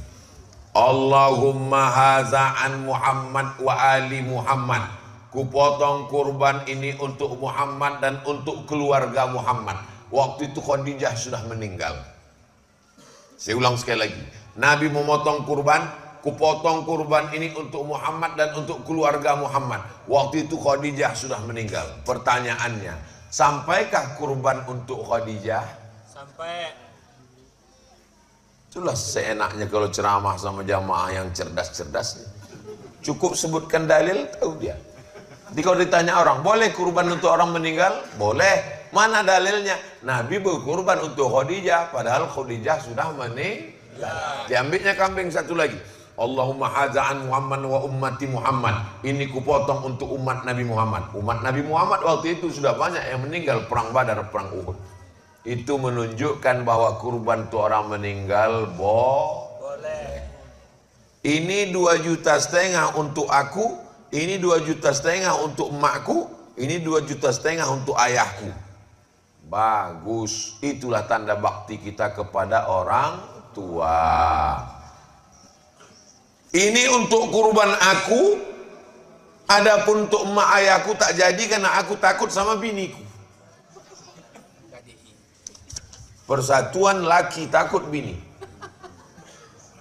Allahumma haza'an Muhammad wa ali Muhammad. Kupotong kurban ini untuk Muhammad dan untuk keluarga Muhammad. Waktu itu Khadijah sudah meninggal. Saya ulang sekali lagi. Nabi memotong kurban, kupotong kurban ini untuk Muhammad dan untuk keluarga Muhammad. Waktu itu Khadijah sudah meninggal. Pertanyaannya, sampaikah kurban untuk Khadijah? Sampai. Itulah seenaknya kalau ceramah sama jamaah yang cerdas-cerdas. Cukup sebutkan dalil, tahu dia. Jadi kalau ditanya orang, boleh kurban untuk orang meninggal? Boleh. Mana dalilnya? Nabi berkurban untuk Khadijah, padahal Khadijah sudah meninggal. Diambilnya kambing satu lagi. Allahumma haza'an Muhammad wa ummati Muhammad. Ini kupotong untuk umat Nabi Muhammad. Umat Nabi Muhammad waktu itu sudah banyak yang meninggal perang Badar, perang Uhud. Itu menunjukkan bahwa kurban untuk orang meninggal boleh. Ini 2,5 juta untuk aku. Ini 2,5 juta untuk emakku, ini 2,5 juta untuk ayahku. Bagus, itulah tanda bakti kita kepada orang tua. Ini untuk kurban aku, adapun untuk emak ayahku tak jadi karena aku takut sama biniku. Persatuan laki takut bini.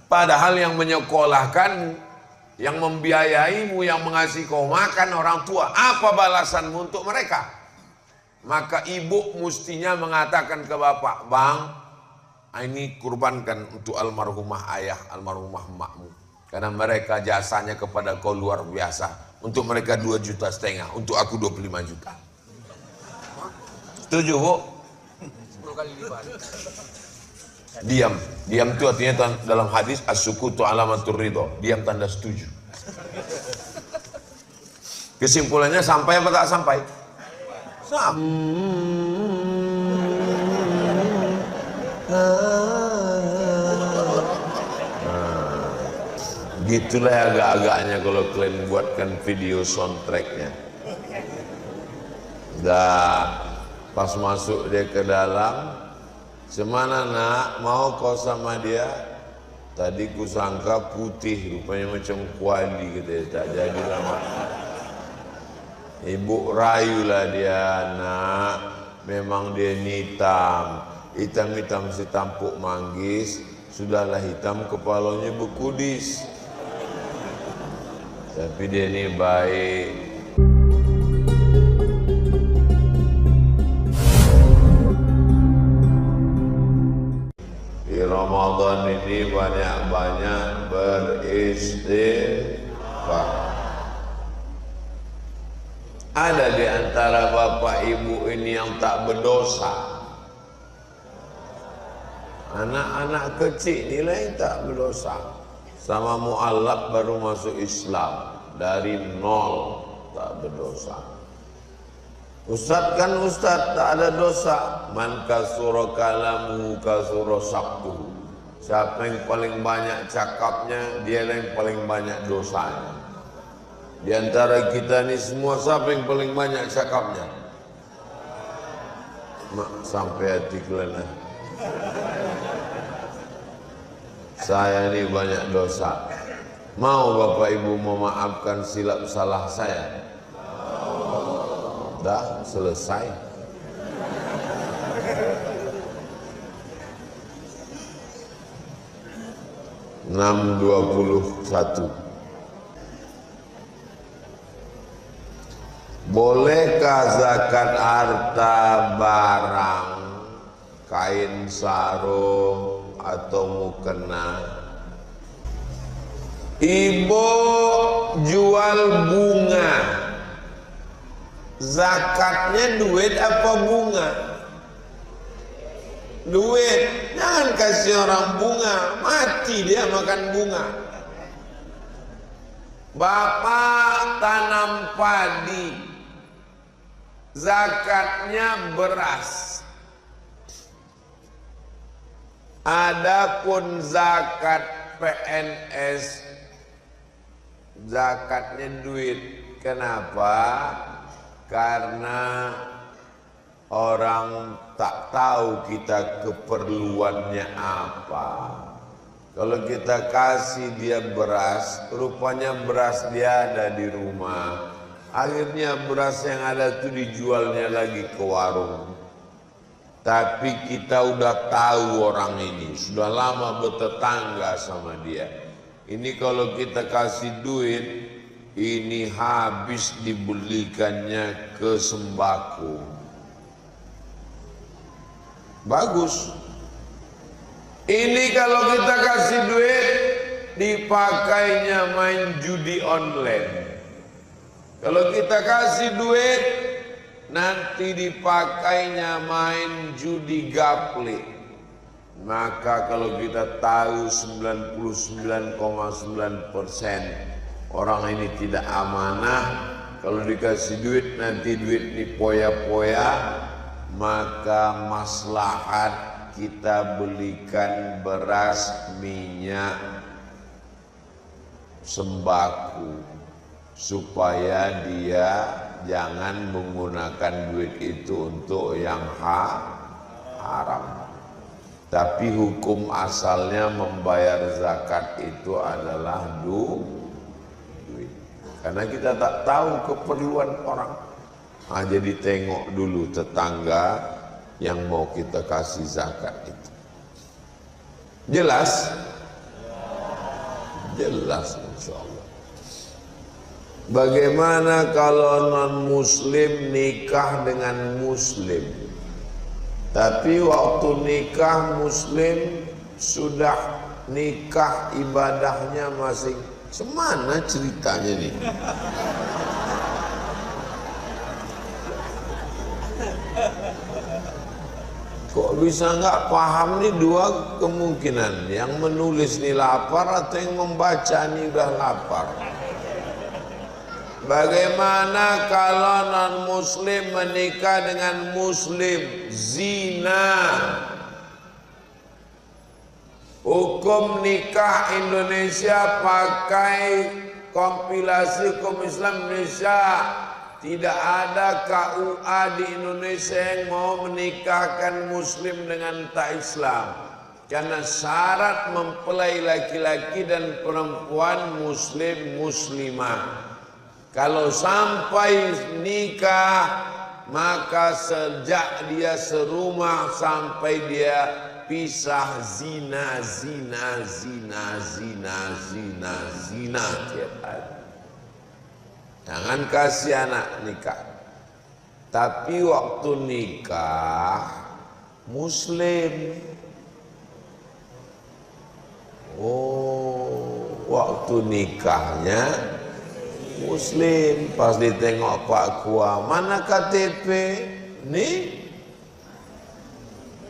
Padahal yang menyekolahkan, yang membiayaimu, yang mengasihi kau makan orang tua, apa balasanmu untuk mereka? Maka ibu mestinya mengatakan ke bapak, bang, ini kurbankan untuk almarhumah ayah, almarhumah emakmu, karena mereka jasanya kepada kau luar biasa. Untuk mereka 2,5 juta, untuk aku 25 juta. Setuju, Bu? 10 kali lipat. Diam itu artinya dalam hadis as-sukutu alamatur ridho. Diam tanda setuju. Kesimpulannya sampai apa tak sampai? Gitulah agak-agaknya kalau kalian buatkan video soundtracknya. Dah pas masuk dia ke dalam, semana nak, mau kau sama dia? Tadi ku sangka putih, rupanya macam kuali gitu, tak jadi lama. Ibu rayulah dia, nak, memang dia hitam, hitam-hitam setampuk manggis, sudahlah hitam kepalanya berkudis. Tapi dia ni baik. Ramadan ini banyak-banyak beristighfar. Ada di antara bapak ibu ini yang tak berdosa. Anak-anak kecil nilai yang tak berdosa. Sama mu'allaf baru masuk Islam, dari nol tak berdosa. Ustaz kan ustaz tak ada dosa. Man kasura kalamu kasura saktuhu. Siapa yang paling banyak cakapnya, dia yang paling banyak dosanya. Di antara kita ini semua, siapa yang paling banyak cakapnya? Sampai hati kelana. Saya ini banyak dosa. Mau Bapak Ibu memaafkan silap salah saya? Dah selesai. Enam 21. Bolehkah zakat harta barang, kain sarung atau mukena? Ibu jual bunga, zakatnya duit apa bunga? Duit. Jangan kasih orang bunga, mati dia makan bunga. Bapak tanam padi, zakatnya beras. Adapun zakat PNS, zakatnya duit. Kenapa? Karena orang tak tahu kita keperluannya apa. Kalau kita kasih dia beras, rupanya beras dia ada di rumah. Akhirnya beras yang ada itu dijualnya lagi ke warung. Tapi kita udah tahu orang ini, sudah lama bertetangga sama dia. Ini kalau kita kasih duit, ini habis dibelikannya ke sembako. Bagus. Ini kalau kita kasih duit, dipakainya main judi online. Kalau kita kasih duit, nanti dipakainya main judi gaple. Maka kalau kita tahu 99,9% orang ini tidak amanah, kalau dikasih duit nanti duit dipoya-poya, maka maslahat kita belikan beras, minyak, sembako, supaya dia jangan menggunakan duit itu untuk yang haram. Tapi hukum asalnya membayar zakat itu adalah duit. Karena kita tak tahu keperluan orang. Jadi tengok dulu tetangga yang mau kita kasih zakat itu. Jelas? Jelas insyaallah. Bagaimana kalau non-muslim nikah dengan muslim? Tapi waktu nikah muslim sudah nikah ibadahnya masing. Semana ceritanya nih? Kok bisa nggak paham nih? Dua kemungkinan, yang menulis nih lapar atau yang membaca nih udah lapar. Bagaimana kalau non muslim menikah dengan muslim? Zina. Hukum nikah Indonesia pakai kompilasi hukum Islam Indonesia. Tidak ada KUA di Indonesia yang mau menikahkan muslim dengan tak Islam. Karena syarat mempelai laki-laki dan perempuan muslim muslimah. Kalau sampai nikah, maka sejak dia serumah sampai dia pisah, zina tiap hari. Jangan kasih anak nikah. Tapi waktu nikah muslim. Oh, waktu nikahnya muslim. Pas ditengok Pak Kua, mana KTP? Nih,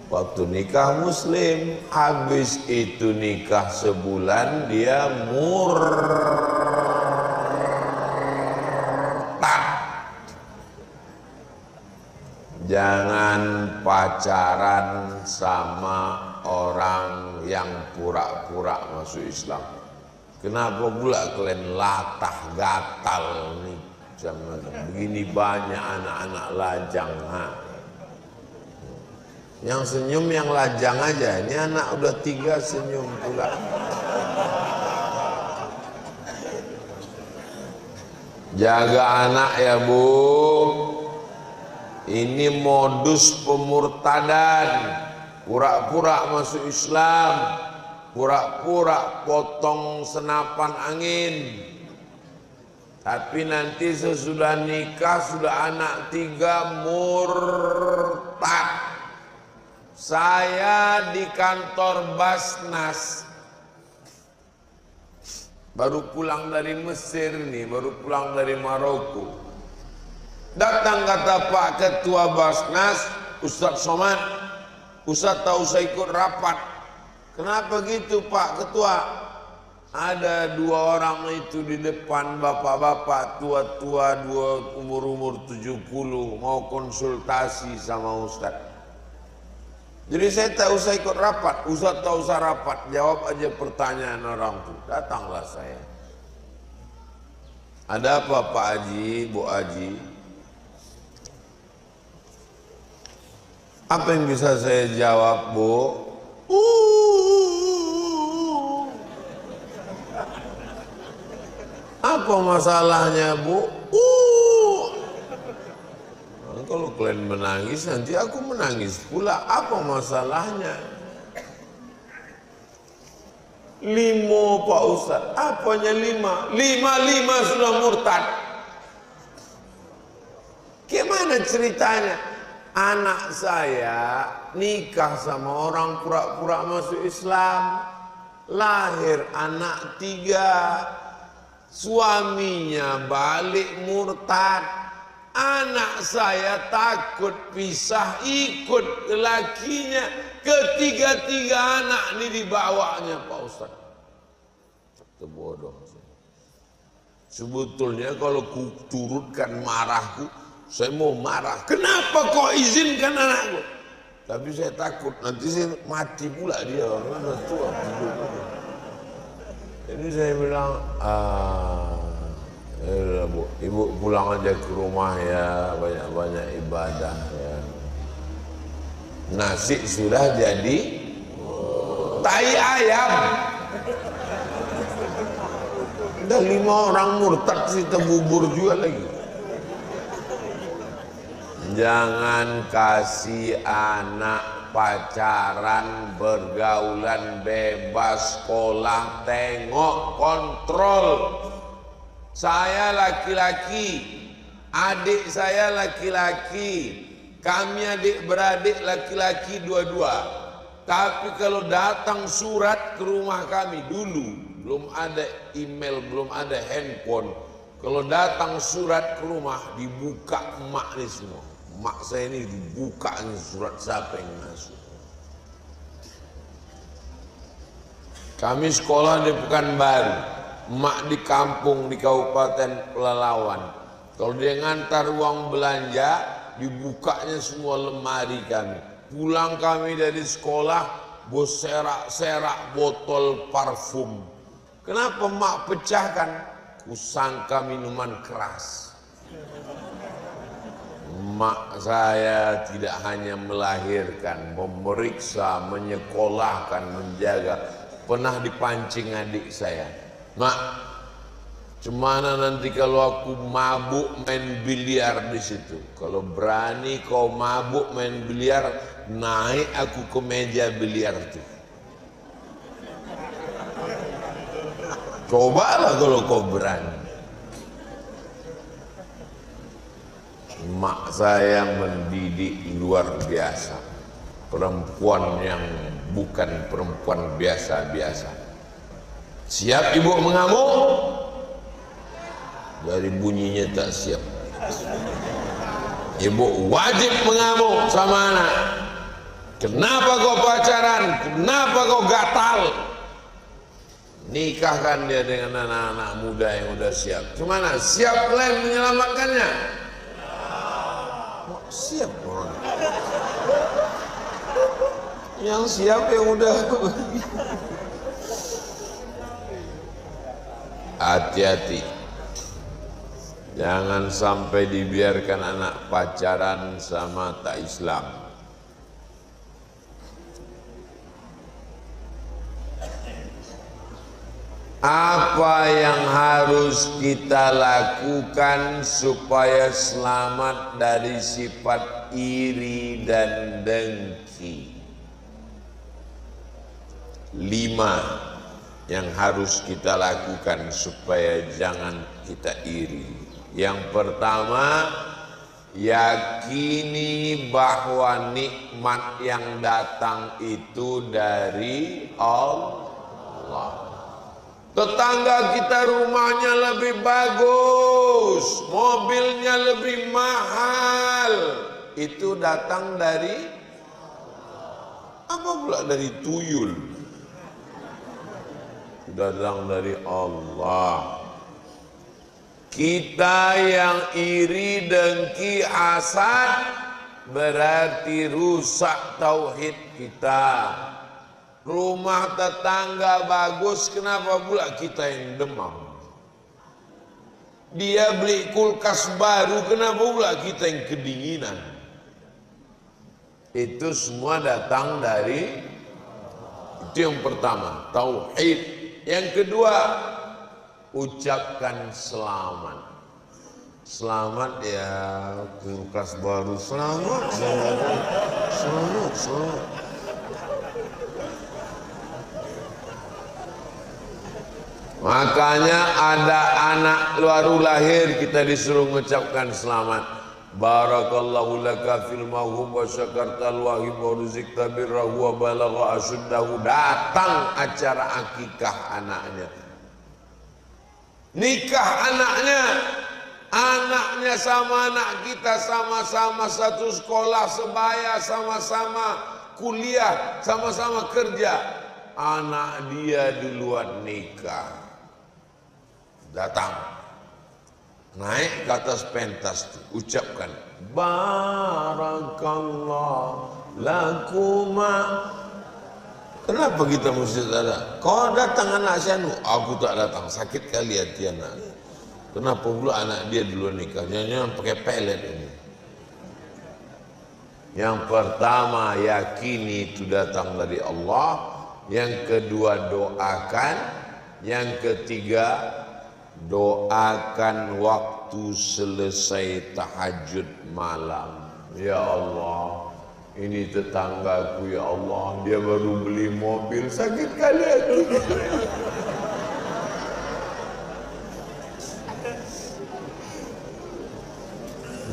waktu nikah muslim. Habis itu nikah sebulan dia jangan pacaran sama orang yang pura-pura masuk Islam. Kenapa pula kalian latah gatal nih? Begini banyak anak-anak lajang. Yang senyum yang lajang aja. Ini anak udah 3 senyum pula. Jaga anak ya Bu. Ini modus pemurtadan. Pura-pura masuk Islam, pura-pura potong senapan angin. Tapi nanti sesudah nikah, sudah anak 3 murtad. Saya di kantor Basnas, baru pulang dari Mesir nih, baru pulang dari Maroko. Datang kata Pak Ketua Basnas, Ustadz Somad, Ustadz tahu saya ikut rapat. Kenapa gitu Pak Ketua? Ada 2 orang itu di depan, bapak-bapak tua-tua, umur-umur 70, mau konsultasi sama Ustadz. Jadi saya tak usah ikut rapat, Ustadz tak usah rapat, jawab aja pertanyaan orang itu. Datanglah saya. Ada apa Pak Haji, Bu Haji? Apa yang bisa saya jawab, Bu? Apa masalahnya, Bu? Nah, kalau kalian menangis, nanti aku menangis pula. Apa masalahnya? 5 Pak Ustadz. Apanya 5? 5 sudah murtad. Gimana ceritanya? Anak saya nikah sama orang pura-pura masuk Islam, lahir anak 3, suaminya balik murtad. Anak saya takut pisah, ikut lakinya. Ketiga-tiga anak ini dibawanya Pak Ustaz. Terbodoh. Sebetulnya kalau ku turutkan marahku, saya mau marah. Kenapa kau izinkan anakku? Tapi saya takut nanti saya mati pula dia. Udah tua. Jadi saya bilang, ya Bu, Ibu pulang aja ke rumah ya, banyak-banyak ibadah ya. Nasi sudah jadi tai ayam. Udah 5 orang murtad sih, terbubur juga lagi. Jangan kasih anak pacaran, bergaulan bebas, sekolah, tengok, kontrol. Saya laki-laki, adik saya laki-laki, kami adik beradik laki-laki 2-2. Tapi kalau datang surat ke rumah kami dulu, belum ada email, belum ada handphone. Kalau datang surat ke rumah, dibuka emak nih semua. Emak saya ini dibuka nih surat, siapa yang masuk. Kami sekolah di Pekanbaru, emak di kampung di Kabupaten Pelalawan. Kalau dia ngantar uang belanja, dibukanya semua lemari kami. Pulang kami dari sekolah, bos serak-serak botol parfum. Kenapa emak pecahkan? Kusangka minuman keras. Emak saya tidak hanya melahirkan, memeriksa, menyekolahkan, menjaga. Pernah dipancing adik saya, Mak, cemana nanti kalau aku mabuk main biliar di situ? Kalau berani kau mabuk main biliar, naik aku ke meja biliar itu. Cobalah kalau kau berani. Mak saya mendidik luar biasa. Perempuan yang bukan perempuan biasa-biasa. Siap ibu mengamuk? Dari bunyinya tak siap. Ibu wajib mengamuk sama anak. Kenapa kau pacaran? Kenapa kau gatal? Nikahkan dia dengan anak-anak muda yang udah siap. Gimana? Siap kalian menyelamatkannya? Siap orang. Yang siap yang udah. Hati-hati. Jangan sampai dibiarkan anak pacaran sama tak Islam. Apa yang harus kita lakukan supaya selamat dari sifat iri dan dengki? 5 yang harus kita lakukan supaya jangan kita iri. Yang pertama, yakini bahwa nikmat yang datang itu dari Allah. Tetangga kita rumahnya lebih bagus, mobilnya lebih mahal, itu datang dari apa pula? Dari tuyul. Datang dari Allah. Kita yang iri, dengki, hasad berarti rusak tauhid kita. Rumah tetangga bagus, kenapa pula kita yang demam? Dia beli kulkas baru, kenapa pula kita yang kedinginan? Itu semua datang dari, itu yang pertama, tauhid. Yang kedua, ucapkan selamat. Selamat ya, kulkas baru. Selamat, selamat. Makanya ada anak baru lahir, kita disuruh mengucapkan selamat. Barakallahu laka fil mahum wa syakartal wahim wa rizikta birrahu wa balagha asyuddahu. Datang acara akikah anaknya, nikah anaknya sama anak kita, sama-sama satu sekolah, sebaya, sama-sama kuliah, sama-sama kerja. Anak dia duluan nikah, datang, naik ke atas pentas tuh, ucapkan barakallah lakuma. Kenapa kita mesti ada? Kau datang anak saya, aku tak datang, sakit kali hati anak. Kenapa pula anak dia duluan nikah? Jangan pakai pelet ini. Yang pertama, yakini itu datang dari Allah. Yang kedua, doakan. Yang ketiga, doakan waktu selesai tahajud malam. Ya Allah, ini tetanggaku, ya Allah, dia baru beli mobil, sakit kali hati.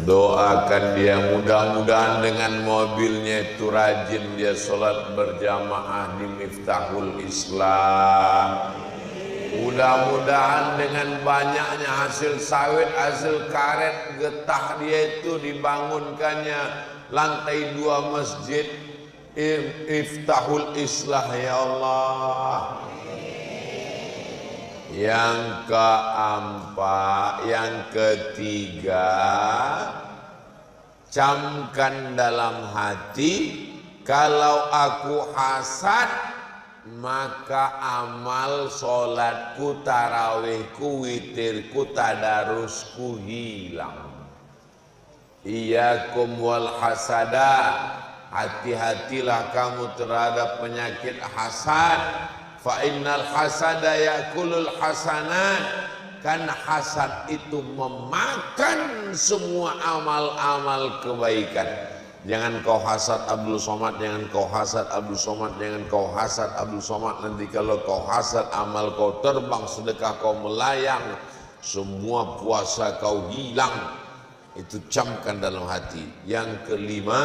Doakan dia, mudah-mudahan dengan mobilnya itu rajin dia sholat berjamaah di Miftahul Islam. Mudah-mudahan dengan banyaknya hasil sawit, hasil karet, getah dia itu dibangunkannya lantai 2 masjid Miftahul Islah, ya Allah. Yang keempat, yang ketiga, camkan dalam hati, kalau aku hasad, maka amal sholatku, tarawihku, witirku, tadarusku hilang. Iyakum wal hasada, hati-hatilah kamu terhadap penyakit hasad. Fa innal hasada yakulul hasanat, kan hasad itu memakan semua amal-amal kebaikan. Jangan kau hasad Abdul Somad, jangan kau hasad Abdul Somad, jangan kau hasad Abdul Somad. Nanti kalau kau hasad, amal kau terbang, sedekah kau melayang, semua puasa kau hilang. Itu camkan dalam hati. Yang kelima,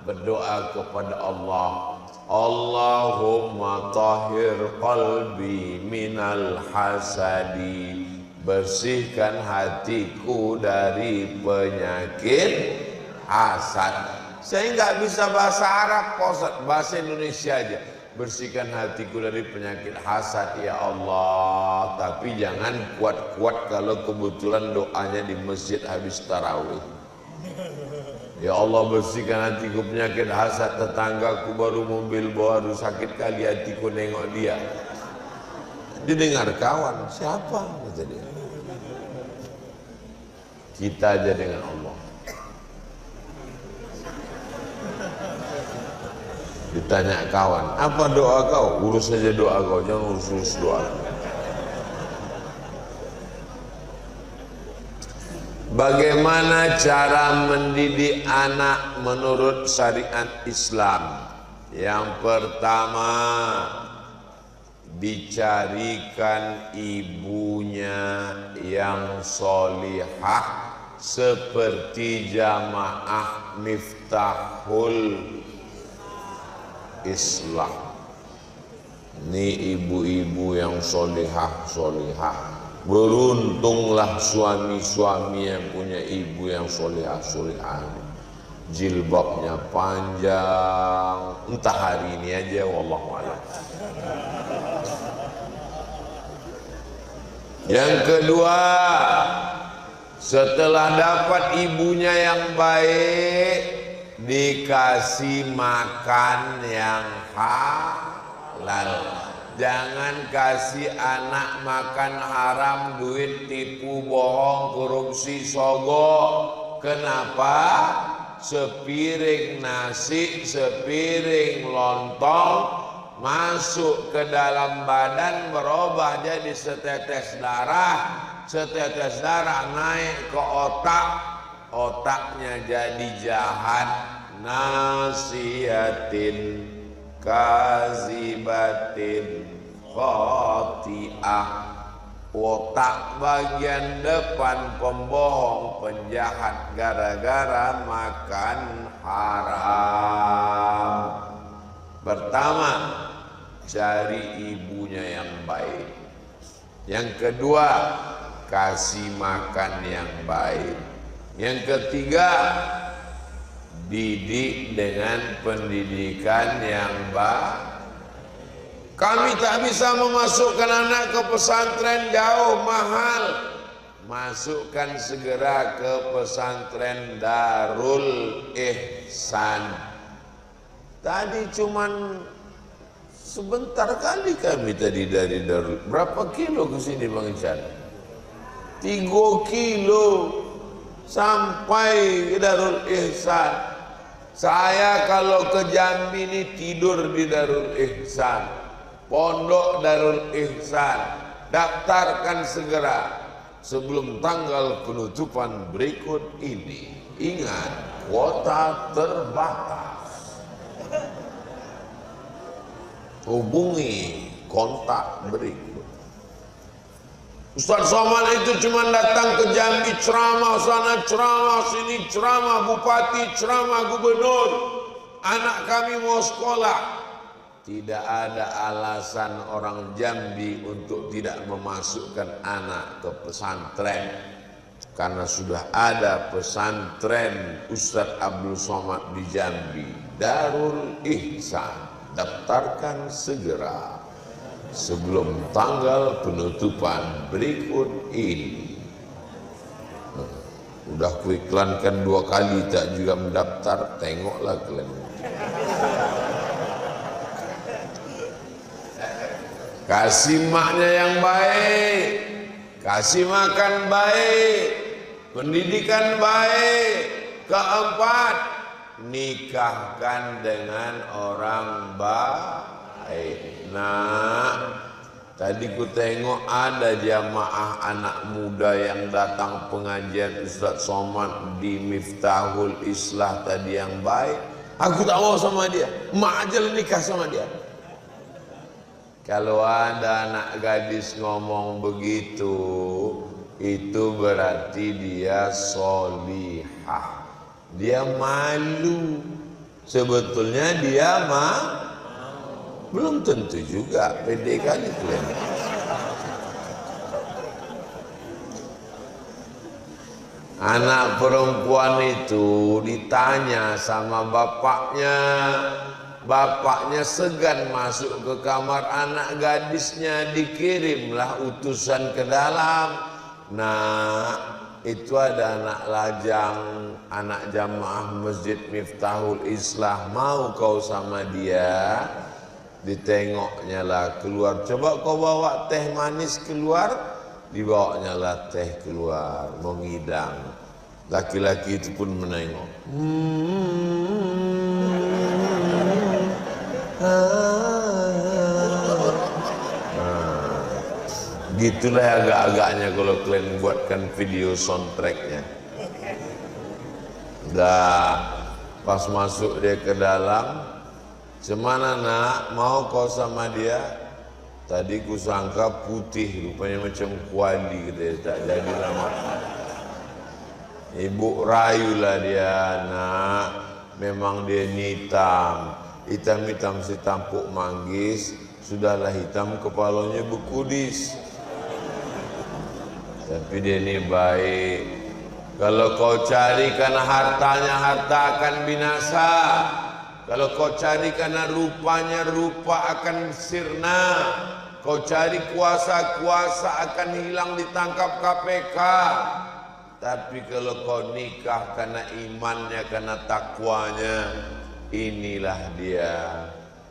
berdoa kepada Allah. Allahumma tahhir qalbi minal hasadi, bersihkan hatiku dari penyakit hasad. Saya nggak bisa bahasa Arab, bahasa Indonesia aja. Bersihkan hatiku dari penyakit hasad, ya Allah. Tapi jangan kuat-kuat kalau kebetulan doanya di masjid habis tarawih. Ya Allah, bersihkan hatiku penyakit hasad tetanggaku, baru mobil baru sakit kali hatiku nengok dia. Didengar kawan, siapa? Kata dia. Kita aja dengan Allah. Ditanya kawan, apa doa kau? Urus saja doa kau, jangan urus doa. Bagaimana cara mendidik anak menurut syariat Islam? Yang pertama, dicarikan ibunya yang solihah seperti jamaah Miftahul Islam. Ini ibu-ibu yang solihah. Beruntunglah suami-suami yang punya ibu yang solihah. Jilbabnya panjang. Entah hari ini aja, wallahu a'lam. Yang kedua, setelah dapat ibunya yang baik, dikasih makan yang halal. Jangan kasih anak makan haram, duit, tipu, bohong, korupsi, sogok. Kenapa? Sepiring nasi, sepiring lontong masuk ke dalam badan, berubah jadi setetes darah. Setetes darah naik ke otak, otaknya jadi jahat. Nasihatin kazibatin khati'ah. Otak bagian depan pembohong, penjahat, gara-gara makan haram. Pertama, cari ibunya yang baik. Yang kedua, kasih makan yang baik. Yang ketiga, didik dengan pendidikan yang baik. Kami tak bisa memasukkan anak ke pesantren, jauh, mahal. Masukkan segera ke pesantren Darul Ihsan. Tadi cuman sebentar kali kami tadi dari Darul. Berapa kilo ke sini Bang Ican? 3 kilo sampai ke Darul Ihsan. Saya kalau ke Jambi ini tidur di Darul Ihsan. Pondok Darul Ihsan. Daftarkan segera sebelum tanggal penutupan berikut ini. Ingat, kuota terbatas. Hubungi kontak berikut. Ustaz Somad itu cuma datang ke Jambi, ceramah sana, ceramah sini, ceramah bupati, ceramah gubernur. Anak kami mau sekolah. Tidak ada alasan orang Jambi untuk tidak memasukkan anak ke pesantren. Karena sudah ada pesantren Ustaz Abdul Somad di Jambi, Darul Ihsan. Daftarkan segera sebelum tanggal penutupan berikut ini. Udah kuiklankan 2 kali tak juga mendaftar, tengoklah kalian. Kasih maknya yang baik, kasih makan baik, pendidikan baik. Keempat, nikahkan dengan orang baik. Nah, tadi ku tengok ada jamaah anak muda yang datang pengajian Ustaz Somad di Miftahul Islah tadi yang baik. Aku tak mau sama dia, mak aja nikah sama dia. Kalau ada anak gadis ngomong begitu, itu berarti dia solihah. Dia malu. Sebetulnya dia belum tentu juga, pede kali kalian. Anak perempuan itu ditanya sama bapaknya. Bapaknya segan masuk ke kamar anak gadisnya, dikirimlah utusan ke dalam. Nah, itu ada anak lajang, anak jamaah Masjid Miftahul Islah, mau kau sama dia, ditengoknya lah keluar, coba kau bawa teh manis keluar, dibawanya lah teh keluar, mau ngidang. Laki-laki itu pun menengok. Gitulah agak-agaknya kalau kalian buatkan video soundtracknya. Pas masuk dia ke dalam, "Cemana nak, mau kau sama dia?" Tadi ku sangka putih, rupanya macam kuali, gitu, tak jadi lama. Ibu rayulah dia, "Nak, memang dia hitam, hitam-hitam si tampuk manggis, sudahlah hitam kepalanya bekudis. Tapi dia ini baik. Kalau kau cari karena hartanya, harta akan binasa. Kalau kau cari karena rupanya, rupa akan sirna. Kau cari kuasa, kuasa akan hilang ditangkap KPK. Tapi kalau kau nikah karena imannya, karena takwanya, inilah dia."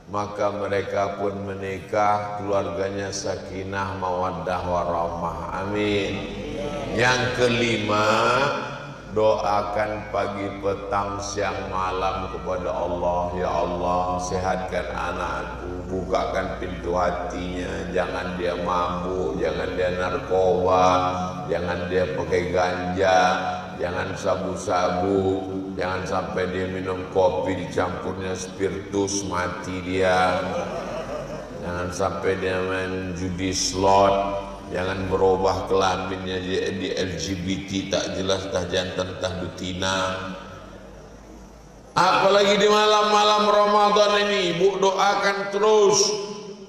Maka mereka pun menikah, keluarganya sakinah, mawaddah, warahmah. Amin. Yang kelima, doakan pagi, petang, siang, malam kepada Allah. Ya Allah, sehatkan anakku, bukakan pintu hatinya, jangan dia mabuk, jangan dia narkoba, jangan dia pakai ganja, jangan sabu-sabu, jangan sampai dia minum kopi dicampurnya spiritus, mati dia. Jangan sampai dia main judi slot, jangan berubah kelaminnya di LGBT, tak jelas tah jantan tah betina. Apalagi di malam-malam Ramadan ini, ibu doakan terus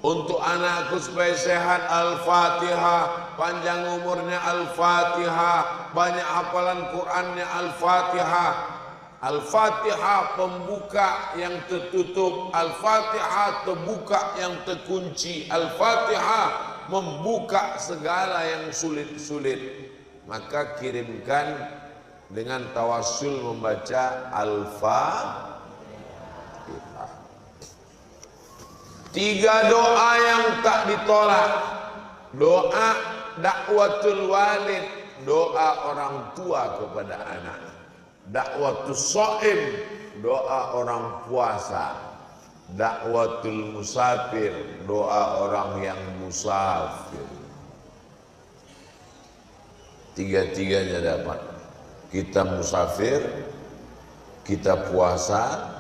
untuk anakku supaya sehat. Al-Fatihah, panjang umurnya. Al-Fatihah, banyak hafalan Qur'annya. Al-Fatihah, Al-Fatihah pembuka yang tertutup, Al-Fatihah terbuka yang terkunci, Al-Fatihah membuka segala yang sulit-sulit. Maka kirimkan dengan tawassul membaca Al-Fatihah. 3 doa yang tak ditolak. Doa dakwatul walid, doa orang tua kepada anak. Dakwatus shaim, doa orang puasa. Dakwatul musafir, doa orang yang musafir. 3-3-nya dapat. Kita musafir, kita puasa,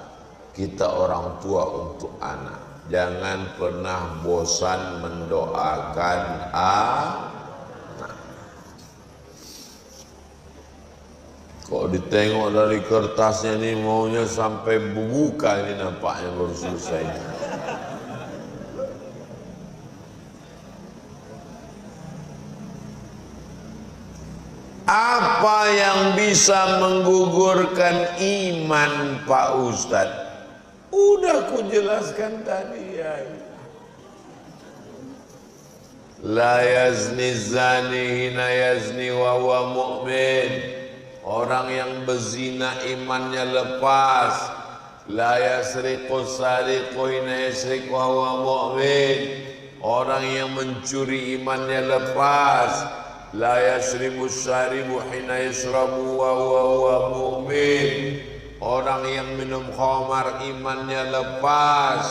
kita orang tua untuk anak. Jangan pernah bosan mendoakan anak. Kok ditengok dari kertasnya ini maunya sampai buka, ini nampaknya baru selesai. Apa yang bisa menggugurkan iman, Pak Ustadz? Udah ku jelaskan tadi ya. La yazni zani hina yazni wa huwa mu'min. Orang yang berzina imannya lepas. La yasriqu sariqu hina yasriqu wa huwa mu'min. Orang yang mencuri imannya lepas. La yasribu syaribu hina yasrabu wa huwa mu'min. Orang yang minum khamar imannya lepas.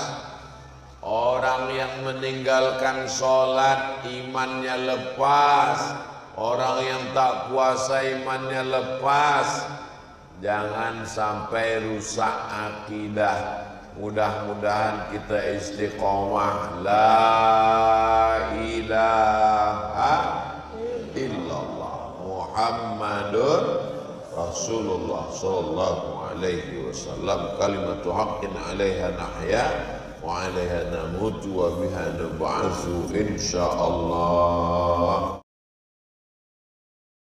Orang yang meninggalkan sholat imannya lepas. Orang yang tak puasa imannya lepas. Jangan sampai rusak akidah. Mudah-mudahan kita istiqomah. La ilaha illallah Muhammadur Rasulullah sallallahu alaihi wasallam. Kalimatu haqqin 'alaiha nahya wa 'alaiha namutu wa biha nub'atsu insyaallah.